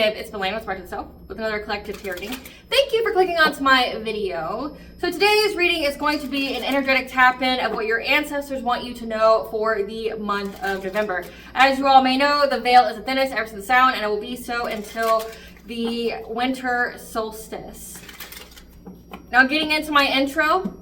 Collective, it's Belaine with Spark Itself with another collective reading. Thank you for clicking onto my video. So today's reading is going to be an energetic tap-in of what your ancestors want you to know for the month of November. As you all may know, the veil is the thinnest ever since the sound, and it will be so until the winter solstice. Now getting into my intro,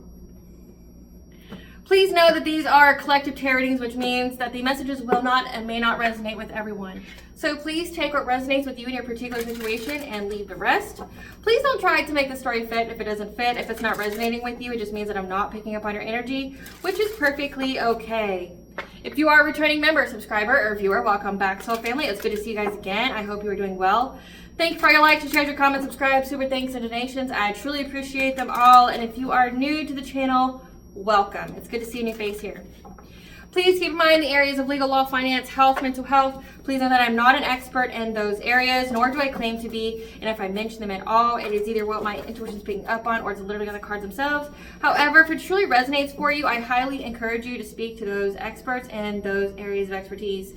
please know that these are collective tarot readings, which means that the messages will not and may not resonate with everyone. So please take what resonates with you in your particular situation and leave the rest. Please don't try to make the story fit if it doesn't fit. If it's not resonating with you, it just means that I'm not picking up on your energy, which is perfectly okay. If you are a returning member, subscriber, or viewer, welcome back, Soul Family. It's good to see you guys again. I hope you are doing well. Thank you for your likes, your shares, your comments, subscribe, super thanks, and donations. I truly appreciate them all. And if you are new to the channel, welcome. It's good to see a new face here. Please keep in mind the areas of legal, law, finance, health, mental health. Please know that I'm not an expert in those areas, nor do I claim to be. And if I mention them at all, it is either what my intuition is picking up on or it's literally on the cards themselves. However, if it truly resonates for you, I highly encourage you to speak to those experts in those areas of expertise.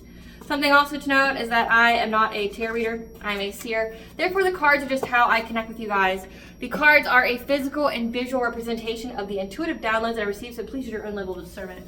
Something also to note is that I am not a tarot reader, I'm a seer. Therefore, the cards are just how I connect with you guys. The cards are a physical and visual representation of the intuitive downloads that I receive, so please use your own level of discernment.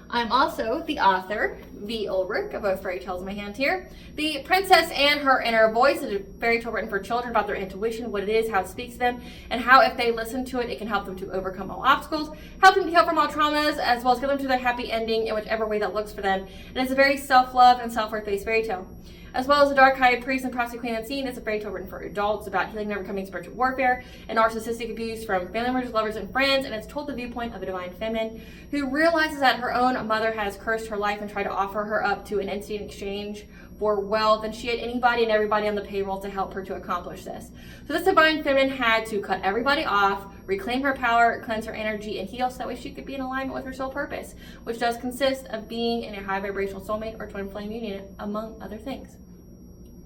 I'm also the author, V. Ulrich, of both fairy tales in my hand here. The Princess and Her Inner Voice is a fairy tale written for children about their intuition, what it is, how it speaks to them, and how if they listen to it, it can help them to overcome all obstacles, help them to heal from all traumas, as well as get them to their happy ending in whichever way that looks for them. And it's a very self-love and self-worth-based fairy tale. As well as the Dark High Priest and Prostitute Queen Unseen, it's a fairy tale written for adults about healing and overcoming spiritual warfare and narcissistic abuse from family members, lovers, and friends, and it's told the viewpoint of a divine feminine who realizes that her own mother has cursed her life and tried to offer her up to an entity in exchange for wealth, and she had anybody and everybody on the payroll to help her to accomplish this. So this divine feminine had to cut everybody off, reclaim her power, cleanse her energy, and heal so that way she could be in alignment with her soul purpose, which does consist of being in a high vibrational soulmate or twin flame union, among other things.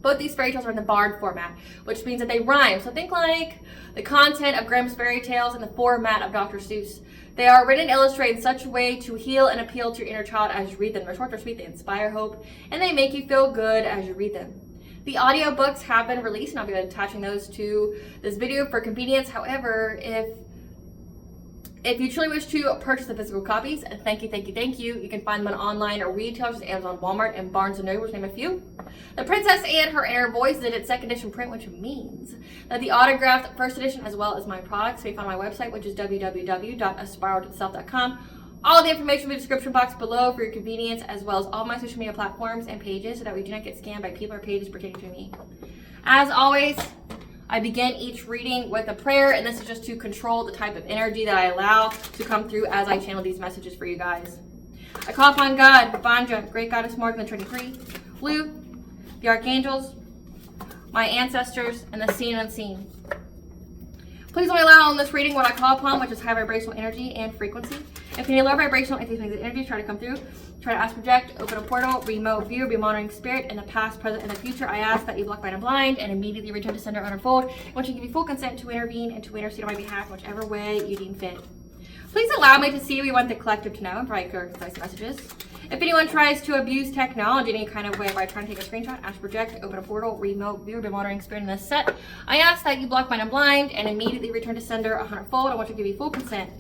Both these fairy tales are in the bard format, which means that they rhyme. So think like the content of Grimm's fairy tales in the format of Dr. Seuss. They are written and illustrated in such a way to heal and appeal to your inner child as you read them. They're short, they're sweet, they inspire hope, and they make you feel good as you read them. The audiobooks have been released, and I'll be attaching those to this video for convenience. However, if you truly wish to purchase the physical copies, thank you. You can find them on online or retailers, such as Amazon, Walmart, and Barnes & Noble, to name a few. The Princess and Her Inner Voice is in its second edition print, which means that the autographed first edition, as well as my products, can be found on my website, which is www.aspiraltotheself.com. All of the information will be in the description box below for your convenience, as well as all my social media platforms and pages, so that we do not get scammed by people or pages pertaining to me. As always, I begin each reading with a prayer, and this is just to control the type of energy that I allow to come through as I channel these messages for you guys. I call upon God, Vanja, Great Goddess Morgan, the Trinity, Blue, the Archangels, my ancestors, and the seen and unseen. Please only allow in this reading what I call upon, which is high vibrational energy and frequency. If any low vibrational energy try to come through, try to ask, project, open a portal, remote view, be monitoring spirit in the past, present, and the future, I ask that you block, bind, and blind, and immediately return to sender, unfold. I want you to give you full consent to intervene and to intercede on my behalf in whichever way you deem fit. Please allow me to see what we want the collective to know and provide clear, concise messages. If anyone tries to abuse technology in any kind of way by trying to take a screenshot, ask, project, open a portal, remote view, be monitoring spirit in this set, I ask that you block, bind, and blind, and immediately return to sender 100-fold. I want you to give you full consent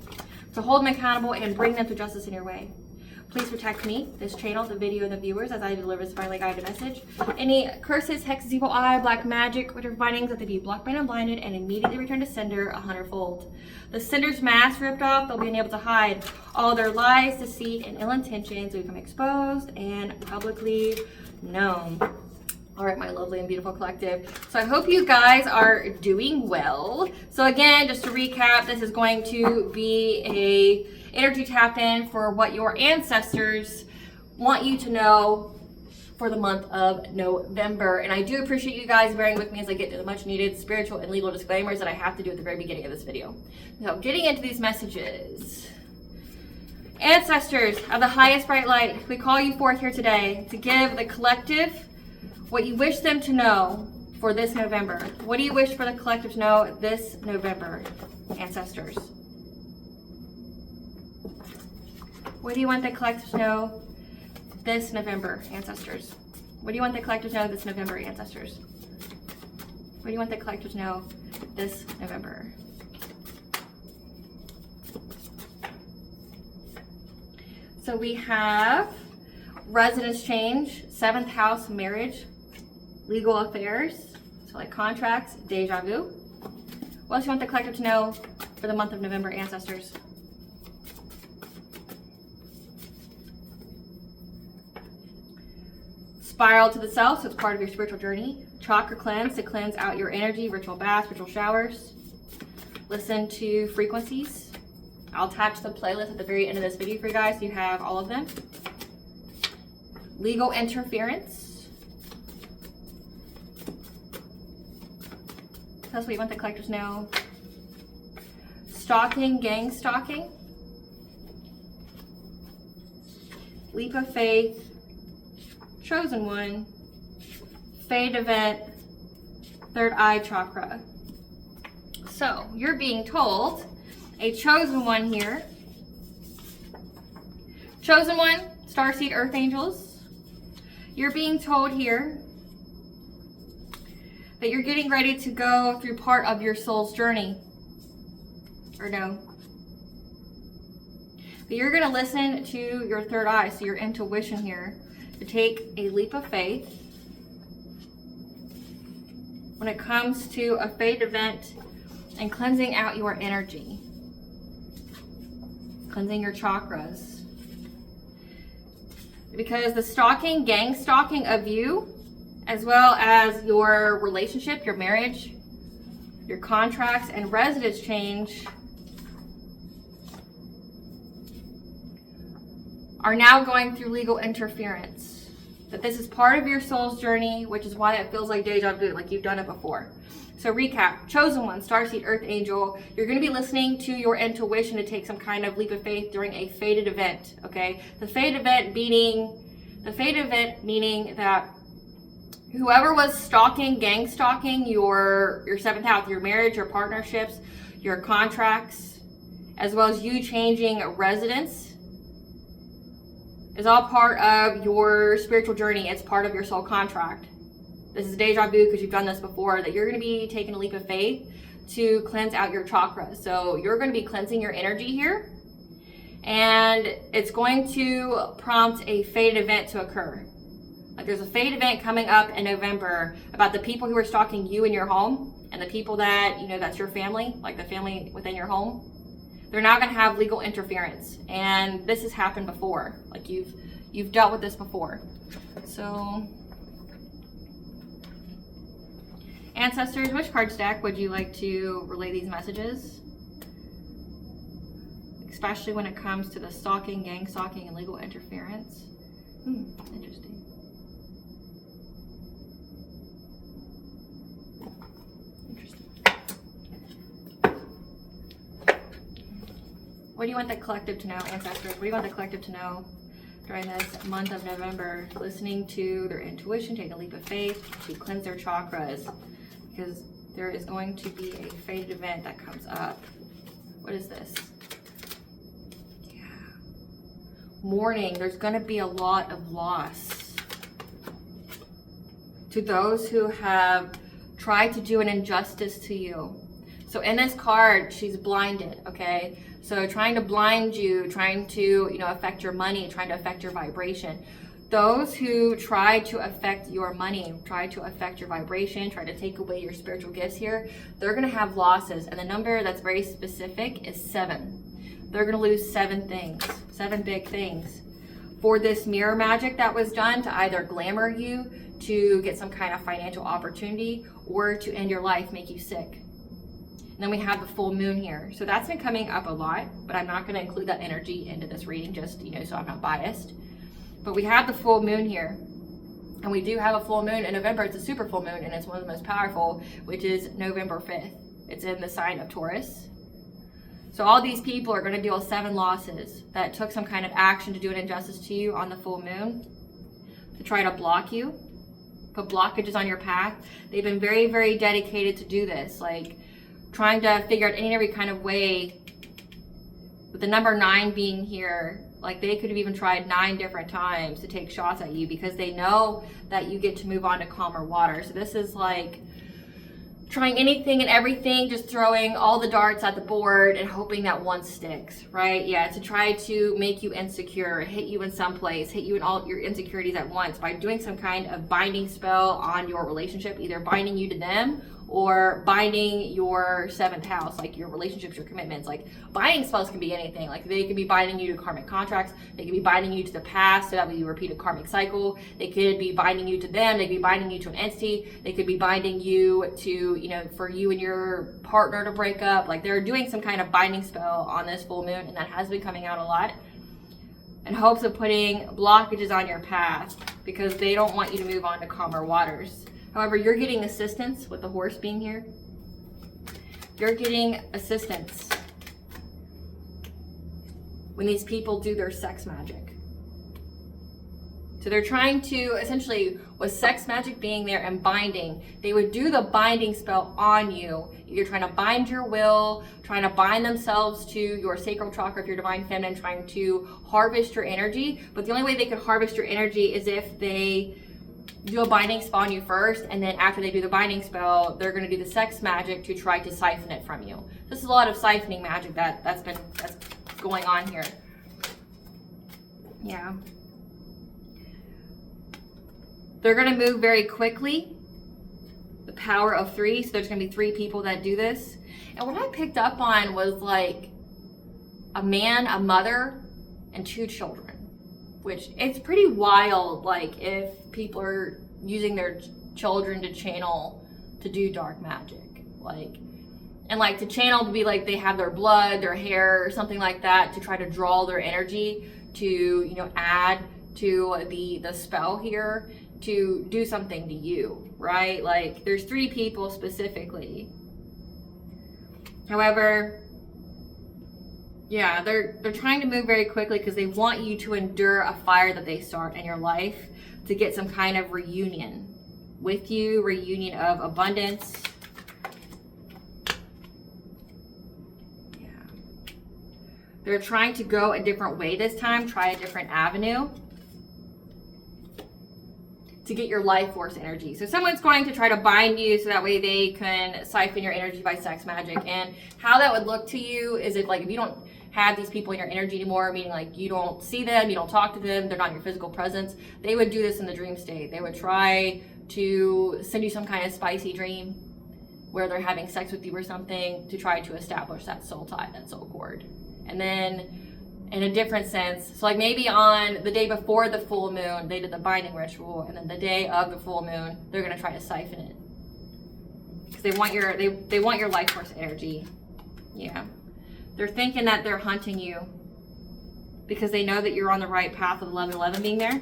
to hold them accountable and bring them to justice in your way. Please protect me, this channel, the video, and the viewers as I deliver this divinely guided message. Any curses, hexes, evil eye, black magic, whatever findings, that they be blocked, bind, and blinded, and immediately return to sender 100-fold. The sender's mask ripped off, they'll be unable to hide. All their lies, deceit, and ill intentions will become exposed and publicly known. All right, my lovely and beautiful collective. So I hope you guys are doing well. So again, just to recap, this is going to be a energy tap in for what your ancestors want you to know for the month of November. And I do appreciate you guys bearing with me as I get to the much needed spiritual and legal disclaimers that I have to do at the very beginning of this video. So getting into these messages. Ancestors of the highest bright light, we call you forth here today to give the collective what you wish them to know for this November. What do you wish for the collective to know this November, ancestors? What do you want the collective to know this November, ancestors? What do you want the collective to know this November, ancestors? What do you want the collective to know this November? So we have residence change, 7th house, marriage, legal affairs, so like contracts, deja vu. What else do you want the collective to know for the month of November, ancestors? Spiral to the self, so it's part of your spiritual journey. Chakra cleanse, to cleanse out your energy, ritual baths, ritual showers. Listen to frequencies. I'll attach the playlist at the very end of this video for you guys so you have all of them. Legal interference. That's what you want the collectors to know. Stalking, gang stalking. Leap of faith. Chosen one, fade event, third eye chakra. So you're being told, a chosen one here. Chosen one, starseed earth angels. You're being told here that you're getting ready to go through part of your soul's journey. Or no. But you're going to listen to your third eye, so your intuition here. To take a leap of faith when it comes to a fate event and cleansing out your energy, cleansing your chakras. Because the stalking, gang stalking of you, as well as your relationship, your marriage, your contracts, and residence change are now going through legal interference. That this is part of your soul's journey, which is why it feels like deja vu, like you've done it before. So recap, chosen one, starseed, earth angel, you're going to be listening to your intuition to take some kind of leap of faith during a fated event, okay? The fated event meaning that whoever was stalking, gang stalking your 7th house, your marriage, your partnerships, your contracts, as well as you changing residence, is all part of your spiritual journey. It's part of your soul contract. This is deja vu because you've done this before, that you're going to be taking a leap of faith to cleanse out your chakras. So you're going to be cleansing your energy here, and it's going to prompt a fated event to occur. Like there's a fate event coming up in November about the people who are stalking you in your home and the people that, that's your family, like the family within your home. They're now going to have legal interference, and this has happened before. Like you've dealt with this before. So, ancestors, which card stack would you like to relay these messages? Especially when it comes to the stalking, gang stalking, and legal interference. Interesting. What do you want the collective to know, ancestors? What do you want the collective to know during this month of November? Listening to their intuition, taking a leap of faith to cleanse their chakras, because there is going to be a fated event that comes up. What is this? Yeah. Mourning. There's going to be a lot of loss to those who have tried to do an injustice to you. So in this card, she's blinded, okay? So trying to blind you, trying to, affect your money, trying to affect your vibration. Those who try to affect your money, try to affect your vibration, try to take away your spiritual gifts here, they're going to have losses. And the number that's very specific is 7. They're going to lose 7 things, 7 big things. For this mirror magic that was done to either glamour you, to get some kind of financial opportunity, or to end your life, make you sick. And then we have the full moon here. So that's been coming up a lot, but I'm not going to include that energy into this reading, just, so I'm not biased. But we have the full moon here. And we do have a full moon in November. It's a super full moon, and it's one of the most powerful, which is November 5th. It's in the sign of Taurus. So all these people are going to deal with 7 losses that took some kind of action to do an injustice to you on the full moon, to try to block you, put blockages on your path. They've been very, very dedicated to do this, like trying to figure out any and every kind of way, with the number 9 being here, like they could have even tried 9 different times to take shots at you, because they know that you get to move on to calmer water. So this is like trying anything and everything, just throwing all the darts at the board and hoping that one sticks, right? Yeah, to try to make you insecure, hit you in some place, hit you in all your insecurities at once by doing some kind of binding spell on your relationship, either binding you to them or binding your 7th house, like your relationships, your commitments. Like binding spells can be anything. Like they could be binding you to karmic contracts. They could be binding you to the past so that way you repeat a karmic cycle. They could be binding you to them. They could be binding you to an entity. They could be binding you to, for you and your partner to break up. Like they're doing some kind of binding spell on this full moon, and that has been coming out a lot in hopes of putting blockages on your path because they don't want you to move on to calmer waters. However, you're getting assistance with the horse being here. You're getting assistance when these people do their sex magic. So they're trying to, essentially, with sex magic being there and binding, they would do the binding spell on you. You're trying to bind your will, trying to bind themselves to your sacral chakra if you're divine feminine, trying to harvest your energy. But the only way they could harvest your energy is if they do a binding spell on you first, and then after they do the binding spell, they're going to do the sex magic to try to siphon it from you. This is a lot of siphoning magic that's going on here. Yeah. They're going to move very quickly. The power of 3, so there's going to be 3 people that do this. And what I picked up on was like a man, a mother, and 2 children. Which it's pretty wild, like if people are using their children to channel to do dark magic, and to channel to be like they have their blood, their hair, or something like that to try to draw their energy to add to the spell here to do something to you, right? Like there's 3 people specifically. However, yeah, they're trying to move very quickly because they want you to endure a fire that they start in your life to get some kind of reunion with you, reunion of abundance. Yeah. They're trying to go a different way this time, try a different avenue to get your life force energy. So someone's going to try to bind you so that way they can siphon your energy by sex magic. And how that would look to you is if you don't have these people in your energy anymore, meaning like you don't see them, you don't talk to them, they're not in your physical presence, they would do this in the dream state. They would try to send you some kind of spicy dream where they're having sex with you or something to try to establish that soul tie, that soul cord. And then in a different sense, so like maybe on the day before the full moon, they did the binding ritual, and then the day of the full moon, they're gonna try to siphon it. Because they want your life force energy. Yeah. They're thinking that they're hunting you because they know that you're on the right path with 1111 being there.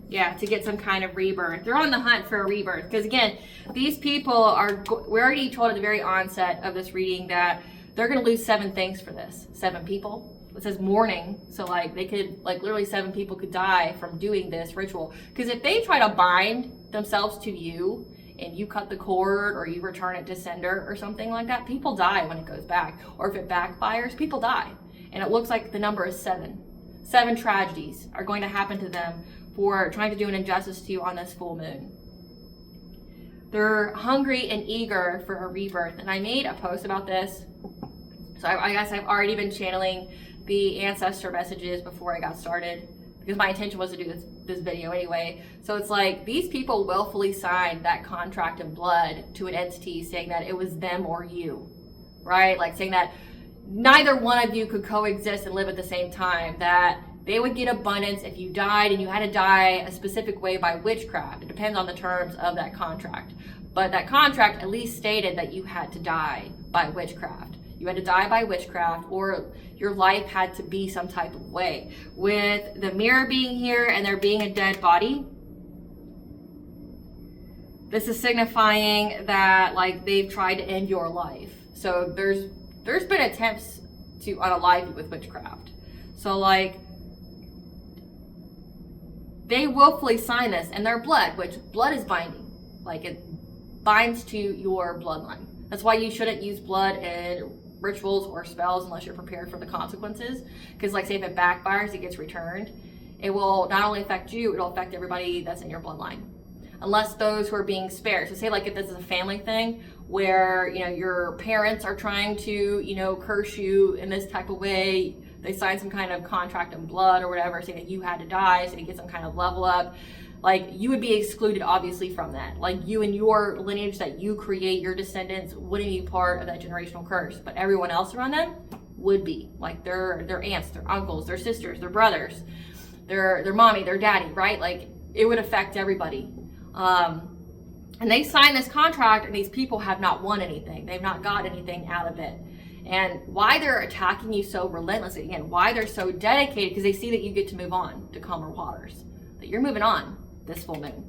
Yeah, to get some kind of rebirth. They're on the hunt for a rebirth. Because again, these people we already told at the very onset of this reading that they're going to lose 7 things for this. 7 people. It says mourning. So they could, literally 7 people could die from doing this ritual. Because if they try to bind themselves to you, and you cut the cord or you return it to sender or something like that, people die when it goes back. Or if it backfires, people die. And it looks like the number is 7. 7 tragedies are going to happen to them for trying to do an injustice to you on this full moon. They're hungry and eager for a rebirth. And I made a post about this. So I guess I've already been channeling the ancestor messages before I got started, because my intention was to do this video anyway. So it's like these people willfully signed that contract of blood to an entity saying that it was them or you, right? Like saying that neither one of you could coexist and live at the same time, that they would get abundance if you died, and you had to die a specific way by witchcraft. It depends on the terms of that contract. But that contract at least stated that you had to die by witchcraft. You had to die by witchcraft, or your life had to be some type of way. With the mirror being here and there being a dead body, this is signifying that they've tried to end your life. So there's been attempts to unalive you with witchcraft. So they willfully sign this, and their blood, which blood is binding, it binds to your bloodline. That's why you shouldn't use blood in rituals or spells unless you're prepared for the consequences. Because say if it backfires, it gets returned. It will not only affect you, it'll affect everybody that's in your bloodline. unless those who are being spared. So say like if this is a family thing where, you know, your parents are trying to, you know, curse you in this type of way, they sign some kind of contract in blood or whatever, saying that you had to die so you get some kind of level up, like you would be excluded obviously from that. Like you and your lineage that you create, your descendants wouldn't be part of that generational curse, but everyone else around them would be. Like their aunts, their uncles, their sisters, their brothers, their mommy, their daddy, right? Like it would affect everybody. And they sign this contract and these people have not won anything. They've not got anything out of it. And why they're attacking you so relentlessly, again, why they're so dedicated, because they see that you get to move on to calmer waters, that you're moving on this full moon.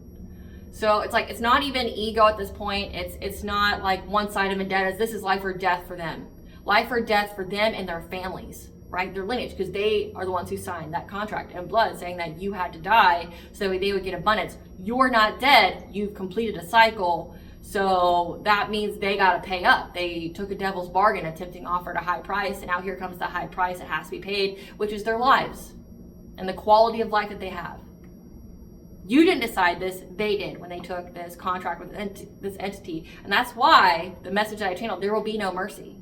So it's like, it's not even ego at this point. It's not like one side of vendettas. This is life or death for them. Life or death for them and their families, right? Their lineage, because they are the ones who signed that contract in blood saying that you had to die so they would get abundance. You're not dead. You've completed a cycle. So that means they got to pay up. They took a devil's bargain, attempting offered a high price. And now here comes the high price that has to be paid, which is their lives and the quality of life that they have. You didn't decide this, they did when they took this contract with this entity. And that's why the message that I channeled, there will be no mercy.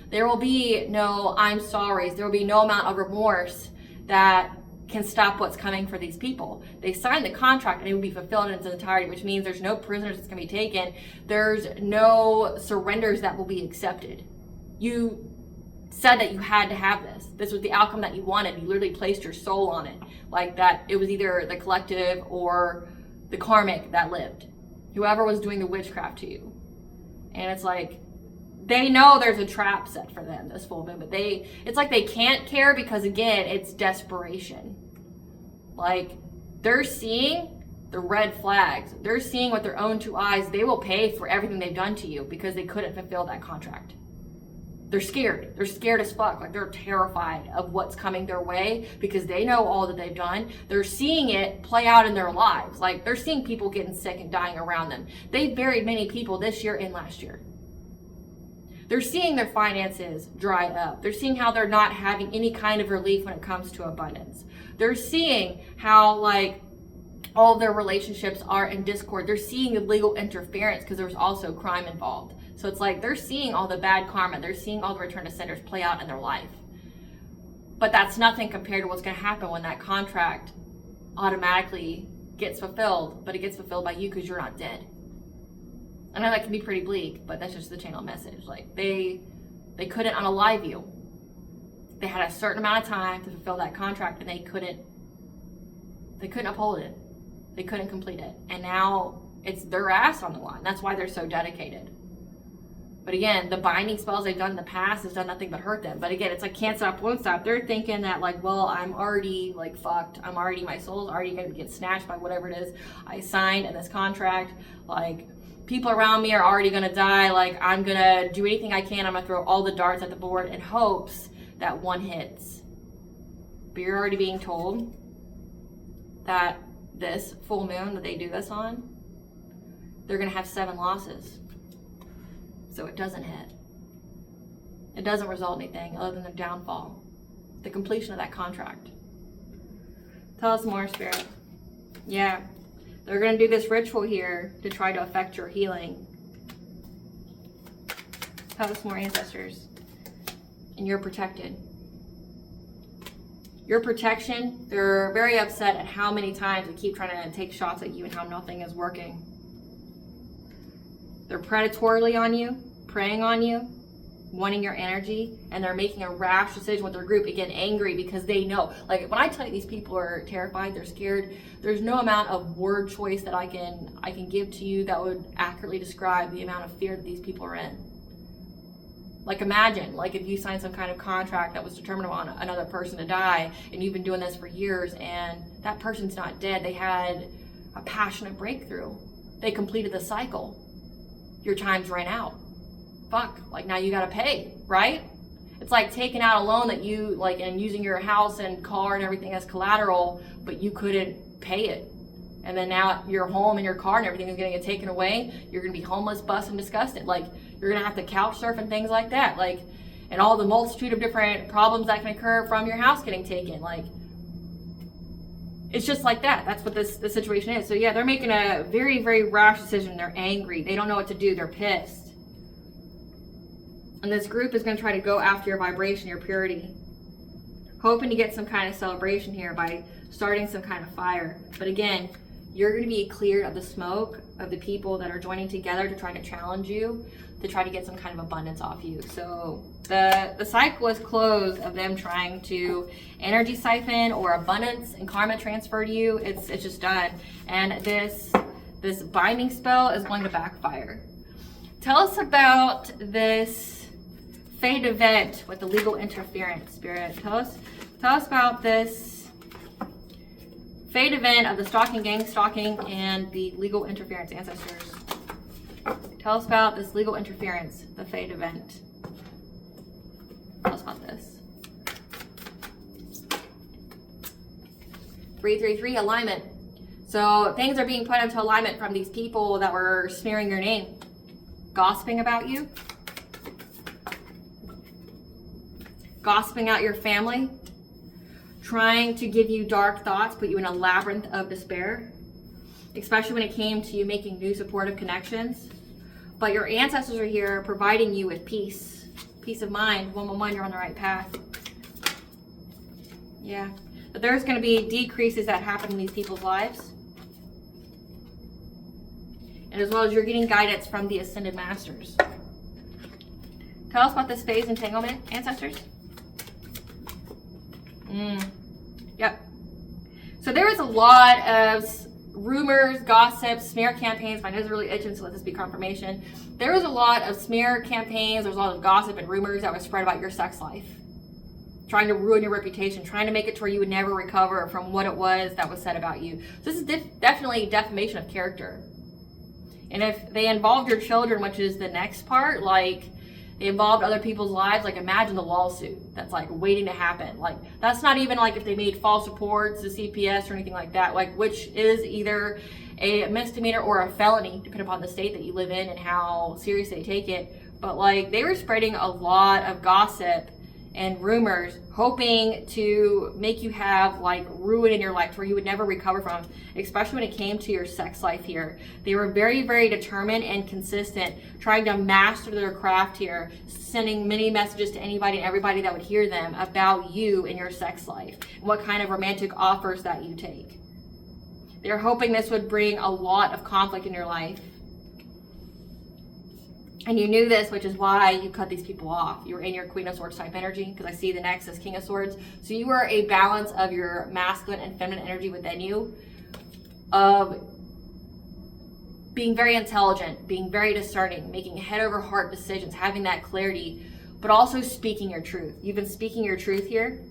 There will be no I'm sorry's. There will be no amount of remorse that can stop what's coming for these people. They signed the contract and it will be fulfilled in its entirety, which means there's no prisoners that's going to be taken. There's no surrenders that will be accepted. You said that you had to have this. This was the outcome that you wanted. You literally placed your soul on it. Like that it was either the collective or the karmic that lived. Whoever was doing the witchcraft to you. And it's like, they know there's a trap set for them this full moon, but it's like they can't care because again, it's desperation. Like they're seeing the red flags. They're seeing with their own two eyes. They will pay for everything they've done to you because they couldn't fulfill that contract. They're scared. They're scared as fuck. Like they're terrified of what's coming their way because they know all that they've done. They're seeing it play out in their lives. Like they're seeing people getting sick and dying around them. They buried many people this year and last year. They're seeing their finances dry up. They're seeing how they're not having any kind of relief when it comes to abundance. They're seeing how like all their relationships are in discord. They're seeing the legal interference because there's also crime involved. So it's like they're seeing all the bad karma. They're seeing all the return to senders play out in their life. But that's nothing compared to what's going to happen when that contract automatically gets fulfilled. But it gets fulfilled by you because you're not dead. I know that can be pretty bleak, but that's just the channel message. Like they couldn't unalive you. They had a certain amount of time to fulfill that contract and they couldn't uphold it. They couldn't complete it. And now it's their ass on the line. That's why they're so dedicated. But again, the binding spells they've done in the past has done nothing but hurt them. But again, it's like can't stop, won't stop. They're thinking that like, well, I'm already like fucked. My soul's already going to get snatched by whatever it is I signed in this contract. Like people around me are already going to die. Like I'm going to do anything I can. I'm going to throw all the darts at the board in hopes that one hits. But you're already being told that this full moon that they do this on, they're going to have 7 losses. So it doesn't hit. It doesn't result in anything other than their downfall. The completion of that contract. Tell us more, Spirit. Yeah. They're going to do this ritual here to try to affect your healing. Tell us more, ancestors. And you're protected. Your protection, they're very upset at how many times they keep trying to take shots at you and how nothing is working. They're predatorily on you, preying on you, wanting your energy, and they're making a rash decision with their group, again, angry because they know. Like when I tell you these people are terrified, they're scared, there's no amount of word choice that I can give to you that would accurately describe the amount of fear that these people are in. Like imagine, like if you signed some kind of contract that was determined on another person to die, and you've been doing this for years, and that person's not dead. They had a passionate breakthrough. They completed the cycle. Your time's ran out. Fuck, like now you gotta pay, right? It's like taking out a loan that you, like, and using your house and car and everything as collateral, but you couldn't pay it. And then now your home and your car and everything is gonna get taken away. You're gonna be homeless, busted, and disgusted. Like, you're gonna have to couch surf and things like that. Like, and all the multitude of different problems that can occur from your house getting taken. Like, it's just like that. That's what this situation is. So yeah, they're making a very, very rash decision. They're angry. They don't know what to do. They're pissed. And this group is going to try to go after your vibration, your purity, hoping to get some kind of celebration here by starting some kind of fire. But again, you're going to be cleared of the smoke of the people that are joining together to try to challenge you, to try to get some kind of abundance off you. So the cycle is closed of them trying to energy siphon or abundance and karma transfer to you. It's just done. And this binding spell is going to backfire. Tell us about this fate event with the legal interference, Spirit. Tell us about this fate event of the stalking, gang stalking, and the legal interference, ancestors. Tell us about this legal interference, the fate event. Tell us about this. 333, alignment. So things are being put into alignment from these people that were smearing your name, gossiping about you, gossiping out your family, trying to give you dark thoughts, put you in a labyrinth of despair, especially when it came to you making new supportive connections. But your ancestors are here providing you with peace of mind. 111, you're on the right path. Yeah. But there's going to be decreases that happen in these people's lives. And as well as you're getting guidance from the Ascended Masters. Tell us about this phase entanglement, ancestors. Yep. So there was a lot of rumors, gossip, smear campaigns. My nose is really itching, so let this be confirmation. There was a lot of smear campaigns. There was a lot of gossip and rumors that was spread about your sex life, trying to ruin your reputation, trying to make it to where you would never recover from what it was that was said about you. So this is definitely defamation of character. And if they involved your children, which is the next part, like they involved other people's lives, like imagine the lawsuit that's like waiting to happen. Like that's not even like if they made false reports to CPS or anything like that, like which is either a misdemeanor or a felony, depending upon the state that you live in and how serious they take it. But like they were spreading a lot of gossip and rumors, hoping to make you have like ruin in your life where you would never recover from, especially when it came to your sex life here. They were very, very determined and consistent, trying to master their craft here, sending many messages to anybody and everybody that would hear them about you and your sex life, and what kind of romantic offers that you take. They're hoping this would bring a lot of conflict in your life. And you knew this, which is why you cut these people off. You were in your Queen of Swords type energy, because I see the next as King of Swords. So you were a balance of your masculine and feminine energy within you, of being very intelligent, being very discerning, making head over heart decisions, having that clarity, but also speaking your truth. You've been speaking your truth here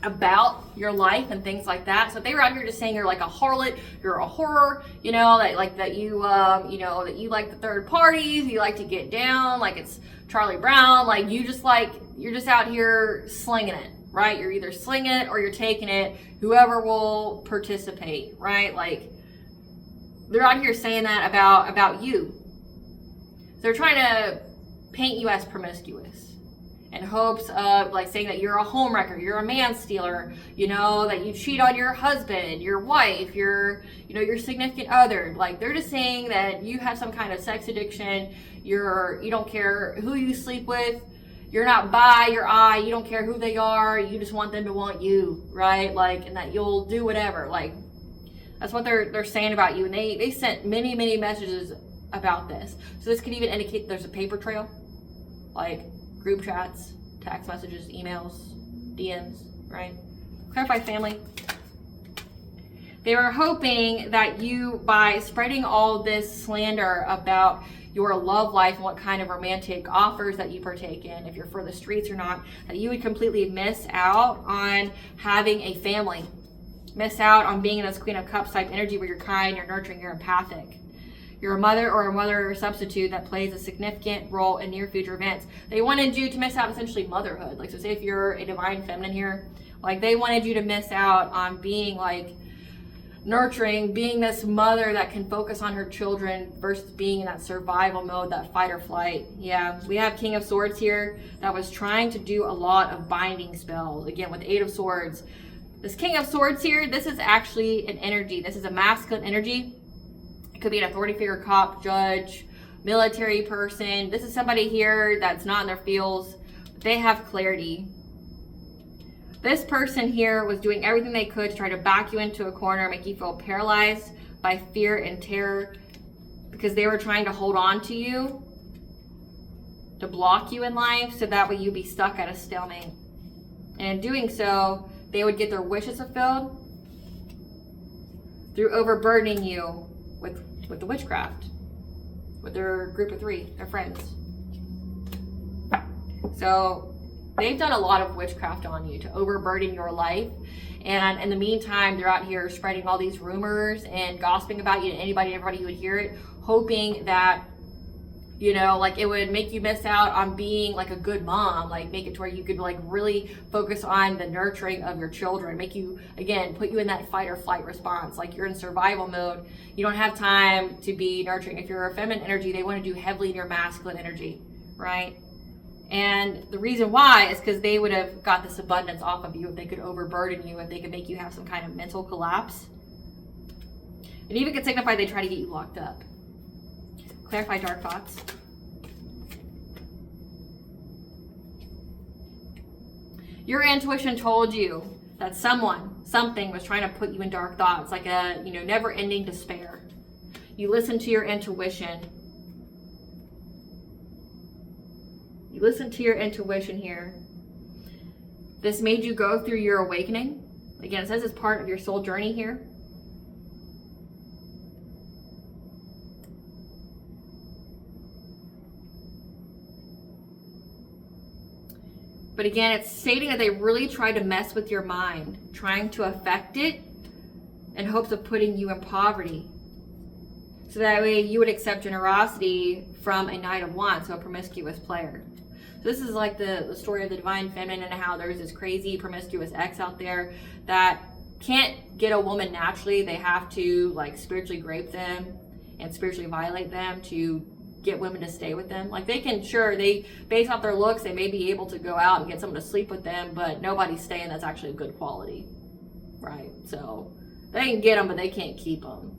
about your life and things like that. So if they were out here just saying you're like a harlot, you're a whore, you know, that you like the third parties, you like to get down, like it's Charlie Brown, like you're just out here slinging it, right? You're either slinging it or you're taking it, whoever will participate, right? Like they're out here saying that about you. They're trying to paint you as promiscuous, in hopes of like saying that you're a homewrecker, you're a man stealer, you know, that you cheat on your husband, your wife, your significant other. Like they're just saying that you have some kind of sex addiction, you don't care who you sleep with, you're not bi, you're I, you don't care who they are, you just want them to want you, right? Like, and that you'll do whatever. Like that's what they're saying about you. And they sent many, many messages about this. So this could even indicate there's a paper trail, like group chats, text messages, emails, DMs, right? Clarify, family. They were hoping that you, by spreading all this slander about your love life and what kind of romantic offers that you partake in, if you're for the streets or not, that you would completely miss out on having a family, miss out on being in this Queen of Cups type energy where you're kind, you're nurturing, you're empathic. You're a mother or a mother substitute that plays a significant role in near future events. They wanted you to miss out essentially motherhood. Like, so say if you're a divine feminine here, like they wanted you to miss out on being like nurturing, being this mother that can focus on her children versus being in that survival mode, that fight or flight. Yeah, we have King of Swords here that was trying to do a lot of binding spells. Again, with 8 of Swords, This King of Swords here, this is actually an energy. This is a masculine energy. It could be an authority figure, cop, judge, military person. This is somebody here that's not in their feels. They have clarity. This person here was doing everything they could to try to back you into a corner, make you feel paralyzed by fear and terror because they were trying to hold on to you, to block you in life, so that way you'd be stuck at a stalemate. And in doing so, they would get their wishes fulfilled through overburdening you with the witchcraft, with their group of 3, their friends. So they've done a lot of witchcraft on you to overburden your life. And in the meantime, they're out here spreading all these rumors and gossiping about you to anybody and everybody who would hear it, hoping that, you know, like it would make you miss out on being like a good mom, like make it to where you could like really focus on the nurturing of your children, make you, again, put you in that fight or flight response. Like you're in survival mode. You don't have time to be nurturing. If you're a feminine energy, they want to do heavily in your masculine energy, right? And the reason why is because they would have got this abundance off of you if they could overburden you, if they could make you have some kind of mental collapse. It even could signify they try to get you locked up. Clarify dark thoughts. Your intuition told you that something was trying to put you in dark thoughts, like a, you know, never-ending despair. You listen to your intuition. You listen to your intuition here. This made you go through your awakening. Again, it says it's part of your soul journey here. But again, it's stating that they really tried to mess with your mind, trying to affect it in hopes of putting you in poverty. So that way you would accept generosity from a Knight of Wands, so a promiscuous player. So this is like the story of the divine feminine and how there's this crazy promiscuous ex out there that can't get a woman naturally. They have to like spiritually grape them and spiritually violate them to get women to stay with them. Like they can, sure, they based off their looks, they may be able to go out and get someone to sleep with them, but nobody's staying that's actually a good quality, right? So they can get them, but they can't keep them.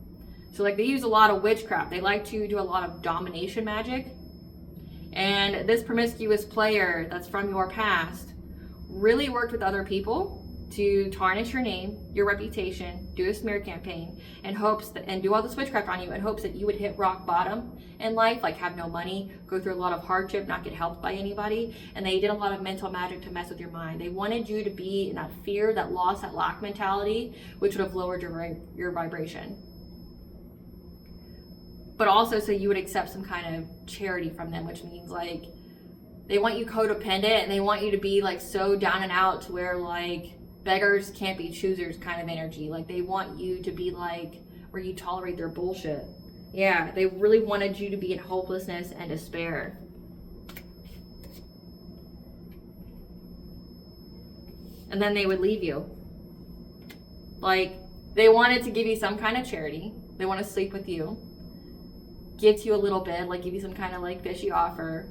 So like they use a lot of witchcraft. They like to do a lot of domination magic. And this promiscuous player that's from your past really worked with other people to tarnish your name, your reputation, do a smear campaign, and hopes that, and do all this witchcraft on you in hopes that you would hit rock bottom in life, like have no money, go through a lot of hardship, not get helped by anybody. And they did a lot of mental magic to mess with your mind. They wanted you to be in that fear, that loss, that lack mentality, which would have lowered your vibration. But also so you would accept some kind of charity from them, which means like they want you codependent and they want you to be like so down and out to where like beggars can't be choosers kind of energy. Like they want you to be like where you tolerate their bullshit. Yeah, they really wanted you to be in hopelessness and despair. And then they would leave you. Like they wanted to give you some kind of charity. They want to sleep with you. Give you a little bit, like give you some kind of like fishy offer.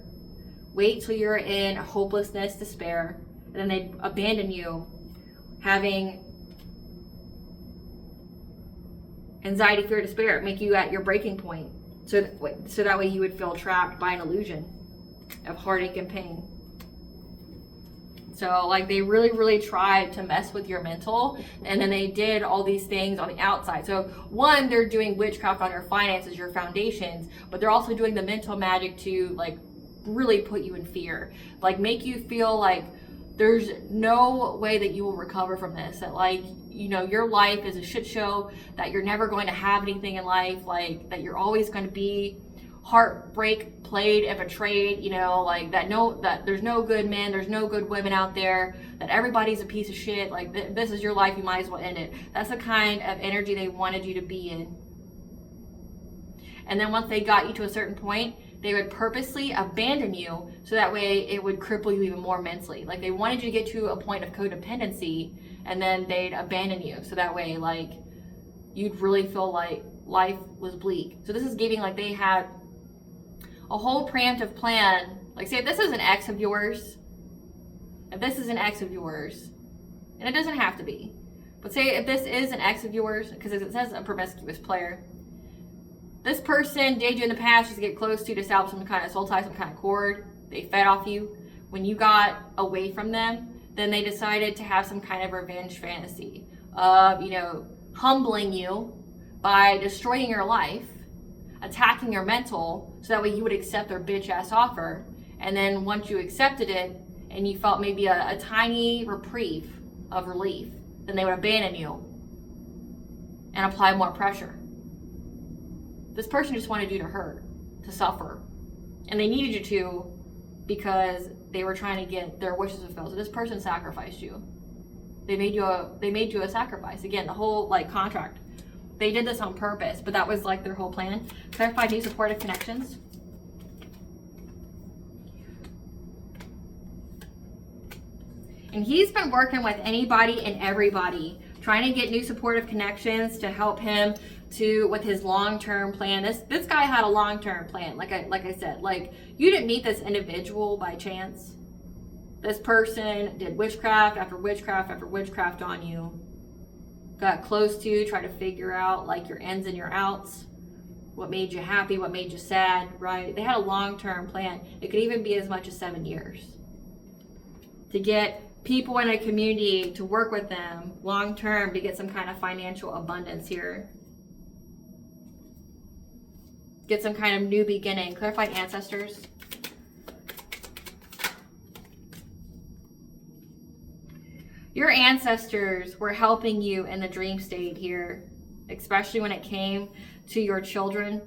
Wait till you're in hopelessness, despair, and then they abandon you, having anxiety, fear, despair, make you at your breaking point. So that way you would feel trapped by an illusion of heartache and pain. So like they really, really tried to mess with your mental, and then they did all these things on the outside. So one, they're doing witchcraft on your finances, your foundations, but they're also doing the mental magic to like really put you in fear, like make you feel like there's no way that you will recover from this, that like, you know, your life is a shit show, that you're never going to have anything in life, like that you're always going to be heartbreak played and betrayed, you know, like that there's no good men, there's no good women out there, that everybody's a piece of shit, like this is your life, you might as well end it. That's the kind of energy they wanted you to be in. And then once they got you to a certain point, they would purposely abandon you so that way it would cripple you even more mentally. Like they wanted you to get to a point of codependency, and then they'd abandon you so that way like you'd really feel like life was bleak. So this is giving like they had a whole preemptive plan. Like say if this is an ex of yours, and it doesn't have to be, But say if this is an ex of yours, because it says a promiscuous player, this person dated you in the past just to get close to establish some kind of soul tie, some kind of cord. They fed off you. When you got away from them, then they decided to have some kind of revenge fantasy of, you know, humbling you by destroying your life, attacking your mental, so that way you would accept their bitch ass offer. And then once you accepted it and you felt maybe a tiny reprieve of relief, then they would abandon you and apply more pressure. This person just wanted you to hurt, to suffer. And they needed you to because they were trying to get their wishes fulfilled. So this person sacrificed you. They made you a sacrifice. Again, the whole like contract. They did this on purpose, but that was like their whole plan. Clarify new supportive connections. And he's been working with anybody and everybody, trying to get new supportive connections to help him with his long-term plan. This guy had a long-term plan. Like I said, like, you didn't meet this individual by chance. This person did witchcraft after witchcraft after witchcraft on you. Got close to you, tried to figure out like your ins and your outs. What made you happy, what made you sad, right? They had a long-term plan. It could even be as much as 7 years. To get people in a community to work with them long-term to get some kind of financial abundance here. Get some kind of new beginning. Clarify ancestors. Your ancestors were helping you in the dream state here, especially when it came to your children